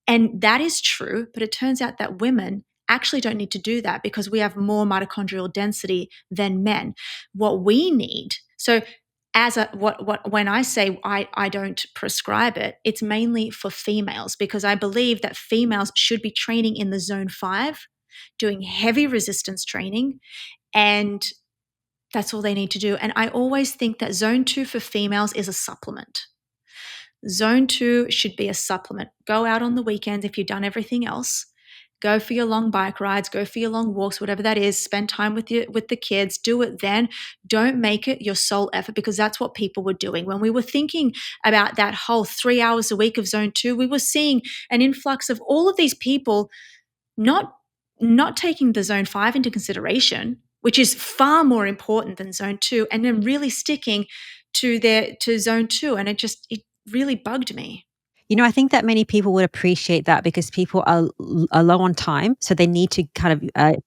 And that is true, but it turns out that women actually don't need to do that because we have more mitochondrial density than men. What we need, so when I say I don't prescribe it, it's mainly for females because I believe that females should be training in the zone 5, doing heavy resistance training, and that's all they need to do. And I always think that zone 2 for females is a supplement. Zone 2 should be a supplement. Go out on the weekends if you've done everything else. Go for your long bike rides, go for your long walks, whatever that is. Spend time with the kids. Do it then. Don't make it your sole effort because that's what people were doing. When we were thinking about that whole 3 hours a week of zone 2, we were seeing an influx of all of these people not taking the zone 5 into consideration, which is far more important than zone 2, and then really sticking to zone 2, and it really bugged me. I think that many people would appreciate that because people are low on time, so they need to kind of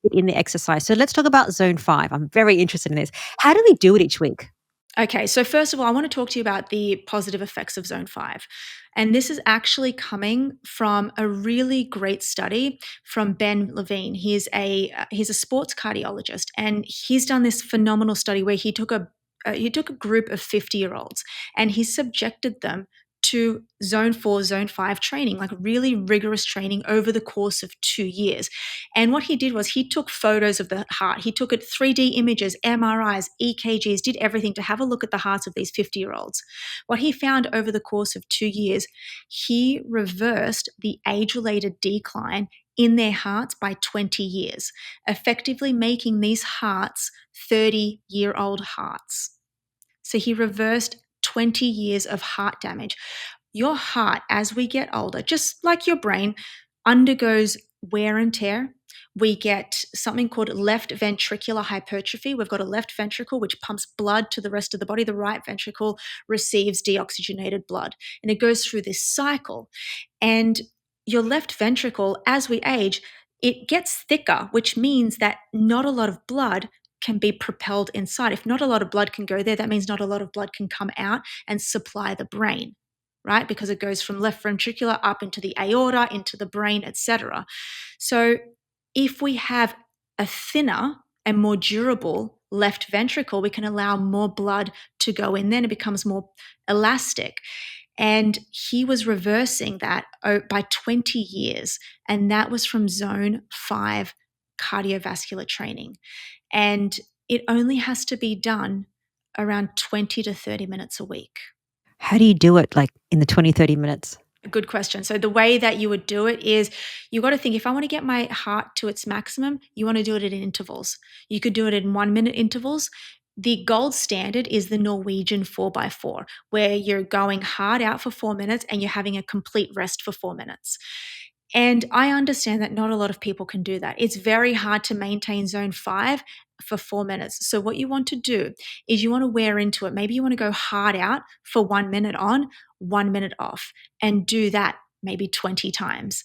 fit in the exercise. So let's talk about zone 5. I'm very interested in this. How do we do it each week? Okay, so first of all, I want to talk to you about the positive effects of zone 5. And this is actually coming from a really great study from Ben Levine. He's a sports cardiologist, and he's done this phenomenal study where he took a group of 50-year-olds and he subjected them to zone 4, zone 5 training, like really rigorous training over the course of 2 years. And what he did was he took photos of the heart. He took it 3D images, MRIs, EKGs, did everything to have a look at the hearts of these 50-year-olds. What he found over the course of 2 years, he reversed the age-related decline in their hearts by 20 years, effectively making these hearts 30-year-old hearts. So he reversed 20 years of heart damage. Your heart, as we get older, just like your brain, undergoes wear and tear. We get something called left ventricular hypertrophy. We've got a left ventricle which pumps blood to the rest of the body. The right ventricle receives deoxygenated blood. And it goes through this cycle. And your left ventricle, as we age, it gets thicker, which means that not a lot of blood can be propelled inside. If not a lot of blood can go there, that means not a lot of blood can come out and supply the brain, right? Because it goes from left ventricular up into the aorta, into the brain, etc. So if we have a thinner and more durable left ventricle, we can allow more blood to go in. Then it becomes more elastic. And he was reversing that by 20 years. And that was from zone 5 cardiovascular training. And it only has to be done around 20 to 30 minutes a week. How do you do it, like in the 20, 30 minutes? Good question. So the way that you would do it is you got to think, if I want to get my heart to its maximum, you want to do it in intervals. You could do it in 1-minute intervals. The gold standard is the Norwegian 4x4, where you're going hard out for 4 minutes and you're having a complete rest for 4 minutes. And I understand that not a lot of people can do that. It's very hard to maintain zone 5 for 4 minutes. So what you want to do is you want to wear into it. Maybe you want to go hard out for 1 minute on, 1 minute off, and do that maybe 20 times.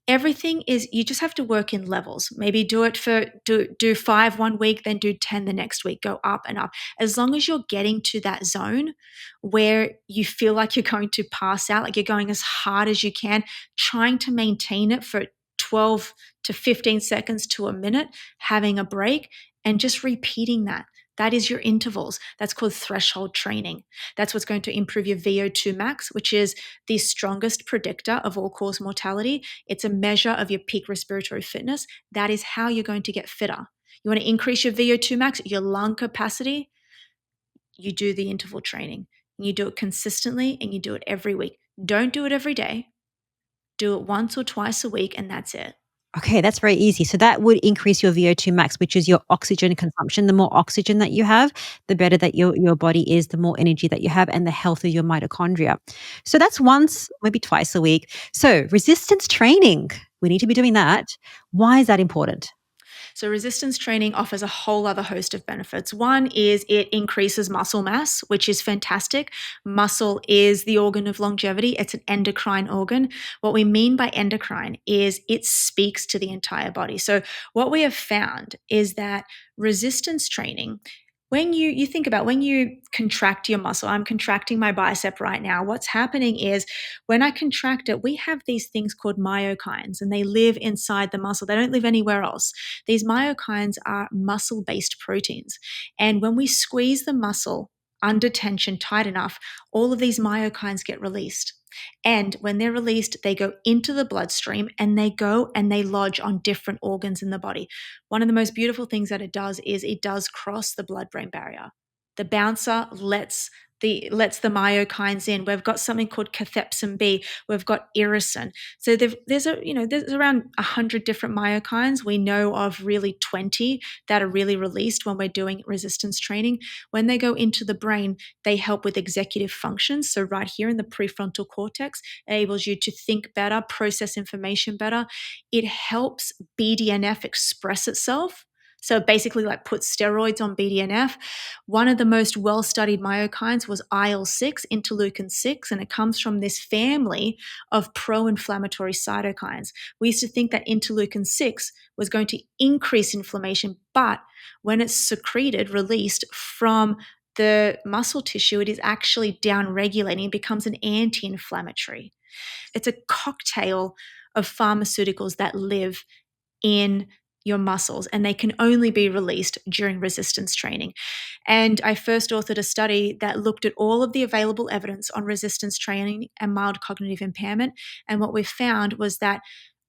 Everything is, you just have to work in levels. Maybe do 5 one week, then do 10 the next week, go up and up. As long as you're getting to that zone where you feel like you're going to pass out, like you're going as hard as you can, trying to maintain it for 12 to 15 seconds to a minute, having a break, and just repeating that. That is your intervals. That's called threshold training. That's what's going to improve your VO2 max, which is the strongest predictor of all-cause mortality. It's a measure of your peak respiratory fitness. That is how you're going to get fitter. You want to increase your VO2 max, your lung capacity, you do the interval training. You do it consistently and you do it every week. Don't do it every day. Do it once or twice a week, and that's it. Okay, that's very easy. So that would increase your VO2 max, which is your oxygen consumption. The more oxygen that you have, the better that your body is, the more energy that you have, and the healthier your mitochondria. So that's once, maybe twice a week. So resistance training, we need to be doing that. Why is that important? So resistance training offers a whole other host of benefits. One is it increases muscle mass, which is fantastic. Muscle is the organ of longevity. It's an endocrine organ. What we mean by endocrine is it speaks to the entire body. So what we have found is that resistance training, when you think about when you contract your muscle, I'm contracting my bicep right now. What's happening is when I contract it, we have these things called myokines, and they live inside the muscle. They don't live anywhere else. These myokines are muscle-based proteins. And when we squeeze the muscle under tension tight enough, all of these myokines get released. And when they're released, they go into the bloodstream and they go and they lodge on different organs in the body. One of the most beautiful things that it does is it does cross the blood-brain barrier. The bouncer lets the myokines in. We've got something called cathepsin B. We've got irisin. So there's around 100 different myokines. We know of really 20 that are really released when we're doing resistance training. When they go into the brain, they help with executive functions. So right here in the prefrontal cortex, it enables you to think better, process information better. It helps BDNF express itself. So basically like put steroids on BDNF. One of the most well-studied myokines was IL-6, interleukin-6, and it comes from this family of pro-inflammatory cytokines. We used to think that interleukin-6 was going to increase inflammation, but when it's secreted, released from the muscle tissue, it is actually down-regulating. It becomes an anti-inflammatory. It's a cocktail of pharmaceuticals that live in your muscles, and they can only be released during resistance training. And I first authored a study that looked at all of the available evidence on resistance training and mild cognitive impairment. And what we found was that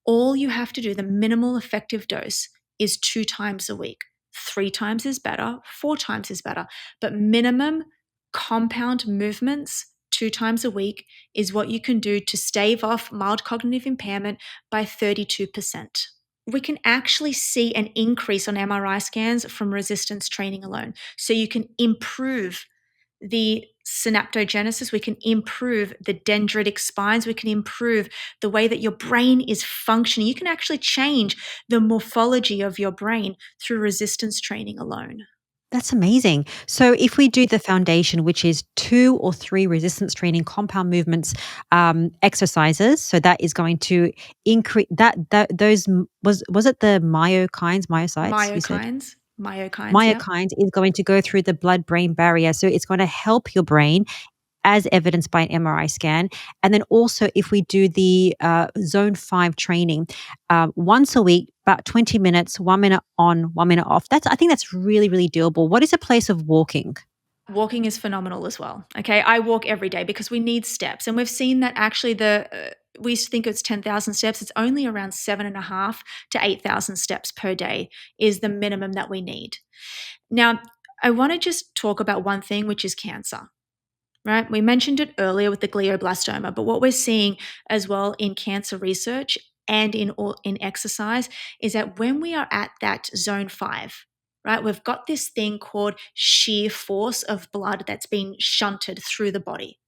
all you have to do, the minimal effective dose, is 2 times a week. 3 times is better, 4 times is better, but minimum compound movements 2 times a week is what you can do to stave off mild cognitive impairment by 32%. We can actually see an increase on MRI scans from resistance training alone. So you can improve the synaptogenesis, we can improve the dendritic spines, we can improve the way that your brain is functioning. You can actually change the morphology of your brain through resistance training alone. That's amazing. So if we do the foundation, which is 2 or 3 resistance training compound movements exercises, so that is going to increase those was it the myocytes you said? Myokines, yeah. Myokines is going to go through the blood-brain barrier, so it's going to help your brain as evidenced by an MRI scan. And then also, if we do the zone 5 training once a week, about 20 minutes, 1 minute on, 1 minute off. I think that's really, really doable. What is a place of walking? Walking is phenomenal as well. Okay, I walk every day because we need steps, and we've seen that actually we used to think it's 10,000 steps. It's only around 7.5 to 8,000 steps per day is the minimum that we need. Now, I want to just talk about one thing, which is cancer. Right? We mentioned it earlier with the glioblastoma, but what we're seeing as well in cancer research and in exercise is that when we are at that zone 5, right, we've got this thing called shear force of blood that's being shunted through the body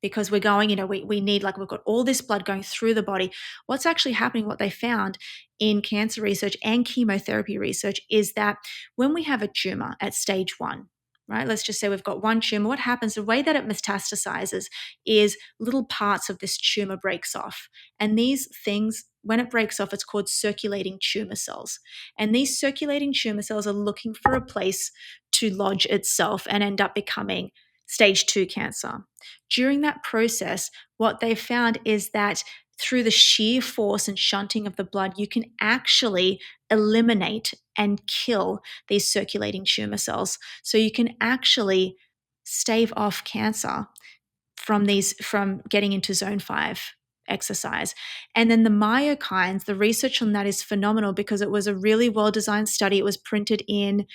because we're going, we need, like, we've got all this blood going through the body. What's actually happening, what they found in cancer research and chemotherapy research is that when we have a tumor at stage 1, right, let's just say we've got one tumor, what happens, the way that it metastasizes is little parts of this tumor breaks off. And these things, when it breaks off, it's called circulating tumor cells. And these circulating tumor cells are looking for a place to lodge itself and end up becoming stage 2 cancer. During that process, what they found is that through the shear force and shunting of the blood, you can actually eliminate and kill these circulating tumor cells. So you can actually stave off cancer from getting into zone 5 exercise. And then the myokines, the research on that is phenomenal because it was a really well-designed study. It was printed in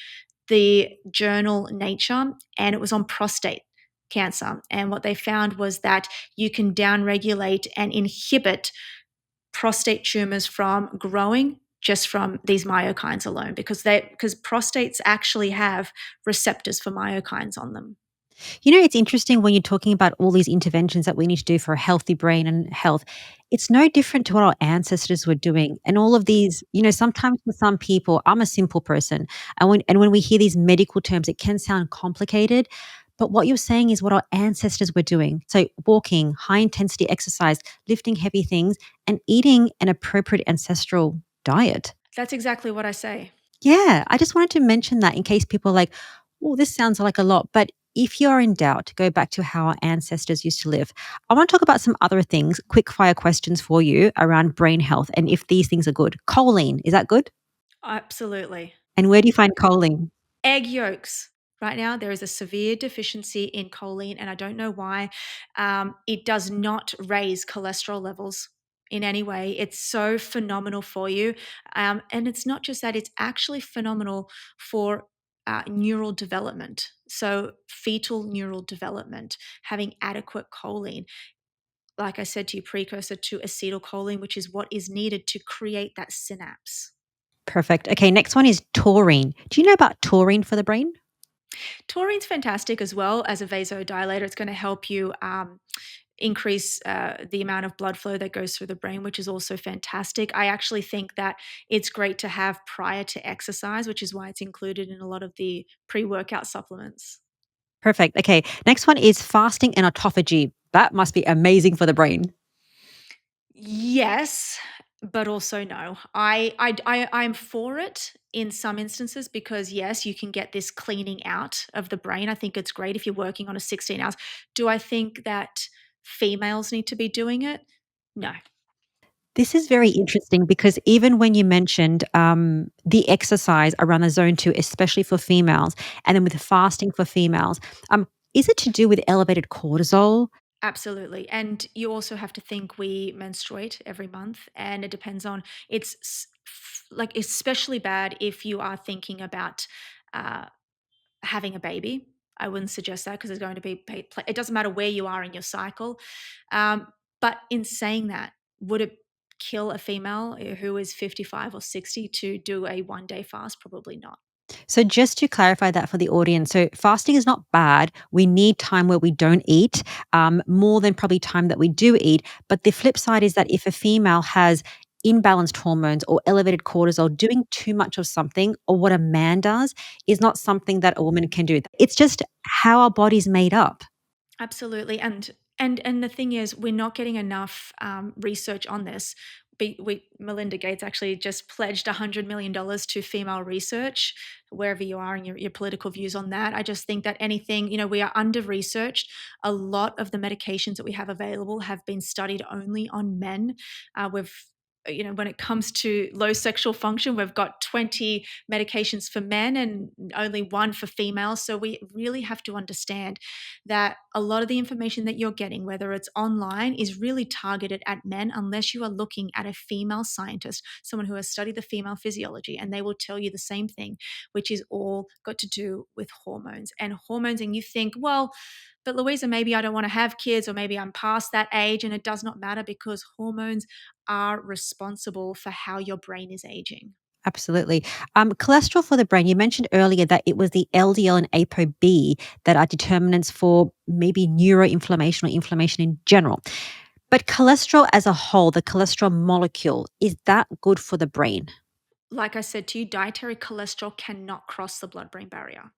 the journal Nature, and it was on prostate cancer. And what they found was that you can downregulate and inhibit prostate tumors from growing just from these myokines alone, because prostates actually have receptors for myokines on them. It's interesting when you're talking about all these interventions that we need to do for a healthy brain and health. It's no different to what our ancestors were doing. And all of these, sometimes for some people, I'm a simple person. And when we hear these medical terms, it can sound complicated. But what you're saying is what our ancestors were doing. So walking, high intensity exercise, lifting heavy things, and eating an appropriate ancestral diet. That's exactly what I say. Yeah, I just wanted to mention that in case people are like, oh, this sounds like a lot. But if you're in doubt, go back to how our ancestors used to live. I want to talk about some other things, quick fire questions for you around brain health and if these things are good. Choline, is that good? Absolutely. And where do you find choline? Egg yolks. Right now, there is a severe deficiency in choline, and I don't know why. It does not raise cholesterol levels in any way. It's so phenomenal for you. And it's not just that, it's actually phenomenal for neural development. So, fetal neural development, having adequate choline. Like I said to you, precursor to acetylcholine, which is what is needed to create that synapse. Perfect. Okay, next one is taurine. Do you know about taurine for the brain? Taurine's fantastic as well as a vasodilator. It's going to help you increase the amount of blood flow that goes through the brain, which is also fantastic. I actually think that it's great to have prior to exercise, which is why it's included in a lot of the pre-workout supplements. Perfect. Okay, next one is fasting and autophagy. That must be amazing for the brain. Yes, but also no. I'm for it in some instances because yes, you can get this cleaning out of the brain. I think it's great if you're working on a 16 hours. Do I think that females need to be doing it? No. This is very interesting because even when you mentioned the exercise around the zone two, especially for females, and then with fasting for females, is it to do with elevated cortisol? Absolutely. And you also have to think we menstruate every month and it depends on like especially bad if you are thinking about uh, having a baby. I wouldn't suggest that because there's going to be it doesn't matter where you are in your cycle. Um, but in saying that, would it kill a female who is 55 or 60 to do a 1 day fast? Probably not. So, just to clarify that for the audience, so fasting is not bad. We need time where we don't eat, more than probably time that we do eat. But the flip side is that if a female has imbalanced hormones or elevated cortisol, doing too much of something or what a man does is not something that a woman can do. It's just how our body's made up. Absolutely, and the thing is, we're not getting enough research on this. Melinda Gates actually just pledged $100 million to female research, wherever you are in your political views on that. I just think that anything, we are under researched. A lot of the medications that we have available have been studied only on men. We've when it comes to low sexual function, we've got 20 medications for men and only one for females. So we really have to understand that a lot of the information that you're getting, whether it's online, is really targeted at men unless you are looking at a female scientist, someone who has studied the female physiology, and they will tell you the same thing, which is all got to do with hormones. And hormones, and you think, well, but Louisa, maybe I don't want to have kids, or maybe I'm past that age, and it does not matter because hormones are responsible for how your brain is aging. Absolutely. Cholesterol for the brain, you mentioned earlier that it was the LDL and ApoB that are determinants for maybe neuroinflammation or inflammation in general. But cholesterol as a whole, the cholesterol molecule, is that good for the brain? Like I said to you, dietary cholesterol cannot cross the blood brain barrier.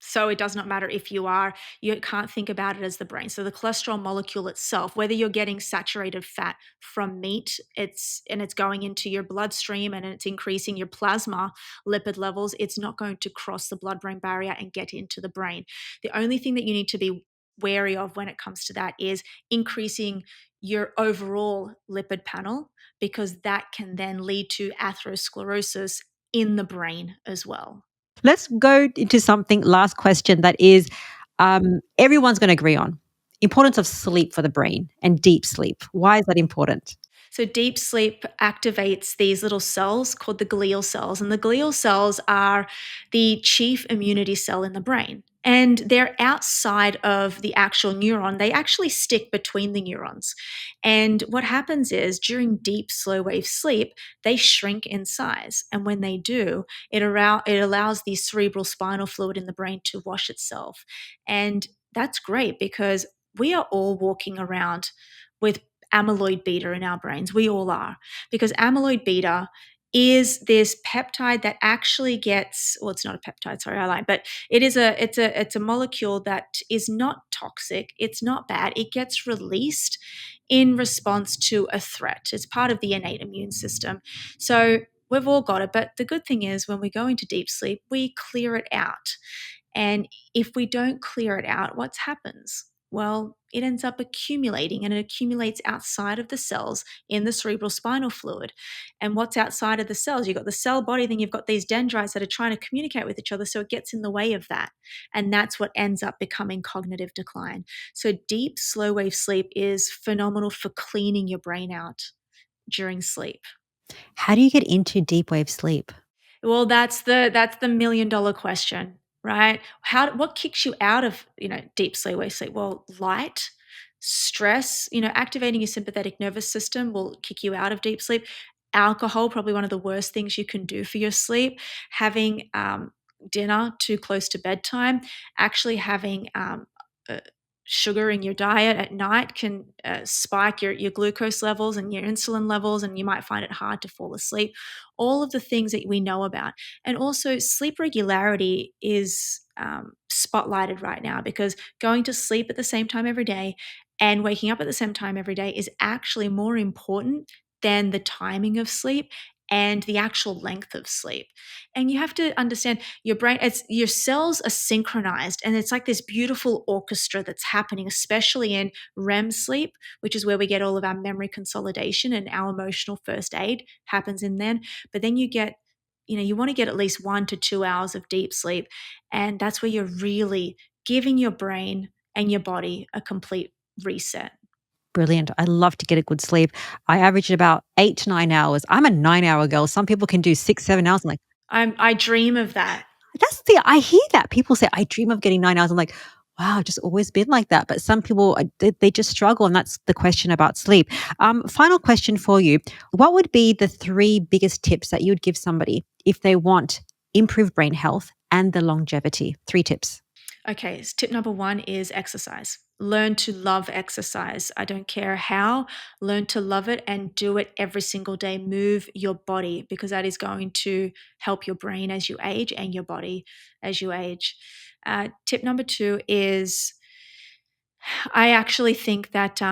So it does not matter if you can't think about it as the brain. So the cholesterol molecule itself, whether you're getting saturated fat from meat, it's going into your bloodstream and it's increasing your plasma lipid levels, it's not going to cross the blood-brain barrier and get into the brain. The only thing that you need to be wary of when it comes to that is increasing your overall lipid panel, because that can then lead to atherosclerosis in the brain as well. Let's go into something, last question, that is everyone's going to agree on. Importance of sleep for the brain and deep sleep. Why is that important? So, deep sleep activates these little cells called the glial cells. And the glial cells are the chief immunity cell in the brain. And they're outside of the actual neuron. They actually stick between the neurons. And what happens is during deep, slow wave sleep, they shrink in size. And when they do, it allows the cerebral spinal fluid in the brain to wash itself. And that's great because we are all walking around with amyloid beta in our brains. We all are, because amyloid beta is this peptide that actually gets, well, it's not a peptide, sorry, I lied, but it's a molecule that is not toxic, it's not bad, it gets released in response to a threat. It's part of the innate immune system. So we've all got it, but the good thing is when we go into deep sleep, we clear it out. And if we don't clear it out, what happens? Well, it ends up accumulating, and it accumulates outside of the cells in the cerebral spinal fluid. And what's outside of the cells? You've got the cell body, then you've got these dendrites that are trying to communicate with each other. So it gets in the way of that. And that's what ends up becoming cognitive decline. So deep, slow wave sleep is phenomenal for cleaning your brain out during sleep. How do you get into deep wave sleep? Well, that's the $1 million question, right? What kicks you out of, deep sleep, wave sleep? Well, light, stress, activating your sympathetic nervous system will kick you out of deep sleep. Alcohol, probably one of the worst things you can do for your sleep. Having dinner too close to bedtime, actually having uh, sugar in your diet at night can spike your glucose levels and your insulin levels, and you might find it hard to fall asleep. All of the things that we know about. And also, sleep regularity is spotlighted right now, because going to sleep at the same time every day and waking up at the same time every day is actually more important than the timing of sleep and the actual length of sleep. And you have to understand your brain, your cells are synchronized, and it's like this beautiful orchestra that's happening, especially in REM sleep, which is where we get all of our memory consolidation, and our emotional first aid happens in then. But then you want to get at least 1 to 2 hours of deep sleep. And that's where you're really giving your brain and your body a complete reset. Brilliant. I love to get a good sleep. I average about 8 to 9 hours. I'm a 9 hour girl. Some people can do 6, 7 hours. I'm like, I dream of that. I hear that. People say, I dream of getting 9 hours. I'm like, wow, I've just always been like that. But some people, they just struggle. And that's the question about sleep. Final question for you. What would be the 3 biggest tips that you would give somebody if they want improved brain health and the longevity? 3 tips. Okay, so tip number 1 is exercise. Learn to love exercise. I don't care how, learn to love it and do it every single day. Move your body, because that is going to help your brain as you age and your body as you age. Tip number 2 is, I actually think that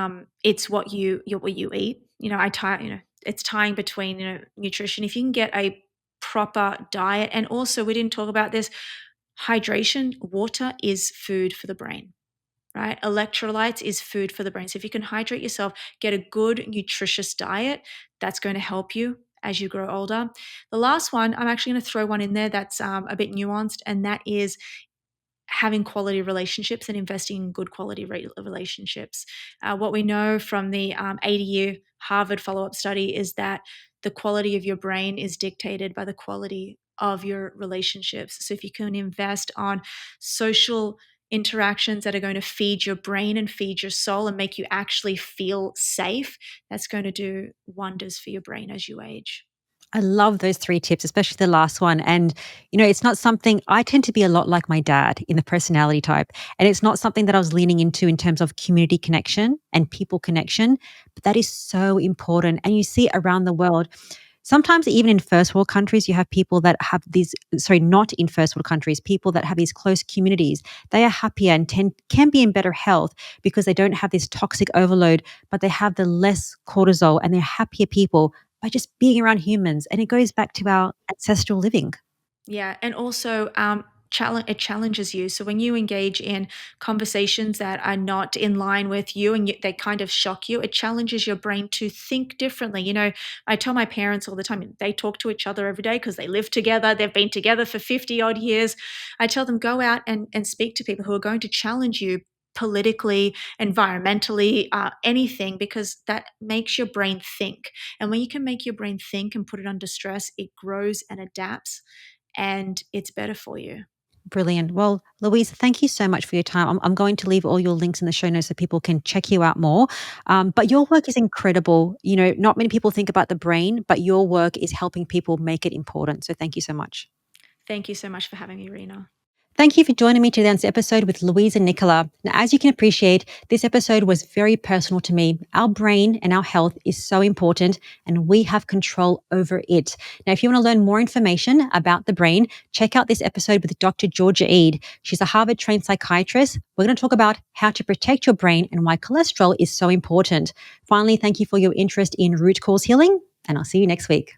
it's what you eat. It's tying between nutrition. If you can get a proper diet, and also we didn't talk about this, hydration. Water is food for the brain, right? Electrolytes is food for the brain. So if you can hydrate yourself, get a good nutritious diet, that's going to help you as you grow older. The last one, I'm actually going to throw one in there that's a bit nuanced, and that is having quality relationships and investing in good quality relationships. What we know from the 80-year Harvard follow-up study is that the quality of your brain is dictated by the quality of your relationships. So if you can invest on social interactions that are going to feed your brain and feed your soul and make you actually feel safe, that's going to do wonders for your brain as you age. I love those 3 tips, especially the last one. And, it's not something I tend to be a lot like my dad in the personality type. And it's not something that I was leaning into in terms of community connection and people connection. But that is so important. And you see it around the world. Sometimes, even in first world countries, you have people that have these, sorry, not in first world countries, people that have these close communities. They are happier and can be in better health because they don't have this toxic overload, but they have the less cortisol and they're happier people by just being around humans. And it goes back to our ancestral living. Yeah, and also it challenges you. So when you engage in conversations that are not in line with you, and they kind of shock you, it challenges your brain to think differently. I tell my parents all the time, they talk to each other every day because they live together. They've been together for 50 odd years. I tell them, go out and speak to people who are going to challenge you politically, environmentally, anything, because that makes your brain think. And when you can make your brain think and put it under stress, it grows and adapts, and it's better for you. Brilliant. Well, Louisa, thank you so much for your time. I'm going to leave all your links in the show notes so people can check you out more. But your work is incredible. Not many people think about the brain, but your work is helping people make it important. So thank you so much. Thank you so much for having me, Rina. Thank you for joining me today on this episode with Louisa and Nicola. Now, as you can appreciate, this episode was very personal to me. Our brain and our health is so important, and we have control over it. Now, if you want to learn more information about the brain, check out this episode with Dr. Georgia Eid. She's a Harvard-trained psychiatrist. We're going to talk about how to protect your brain and why cholesterol is so important. Finally, thank you for your interest in root cause healing, and I'll see you next week.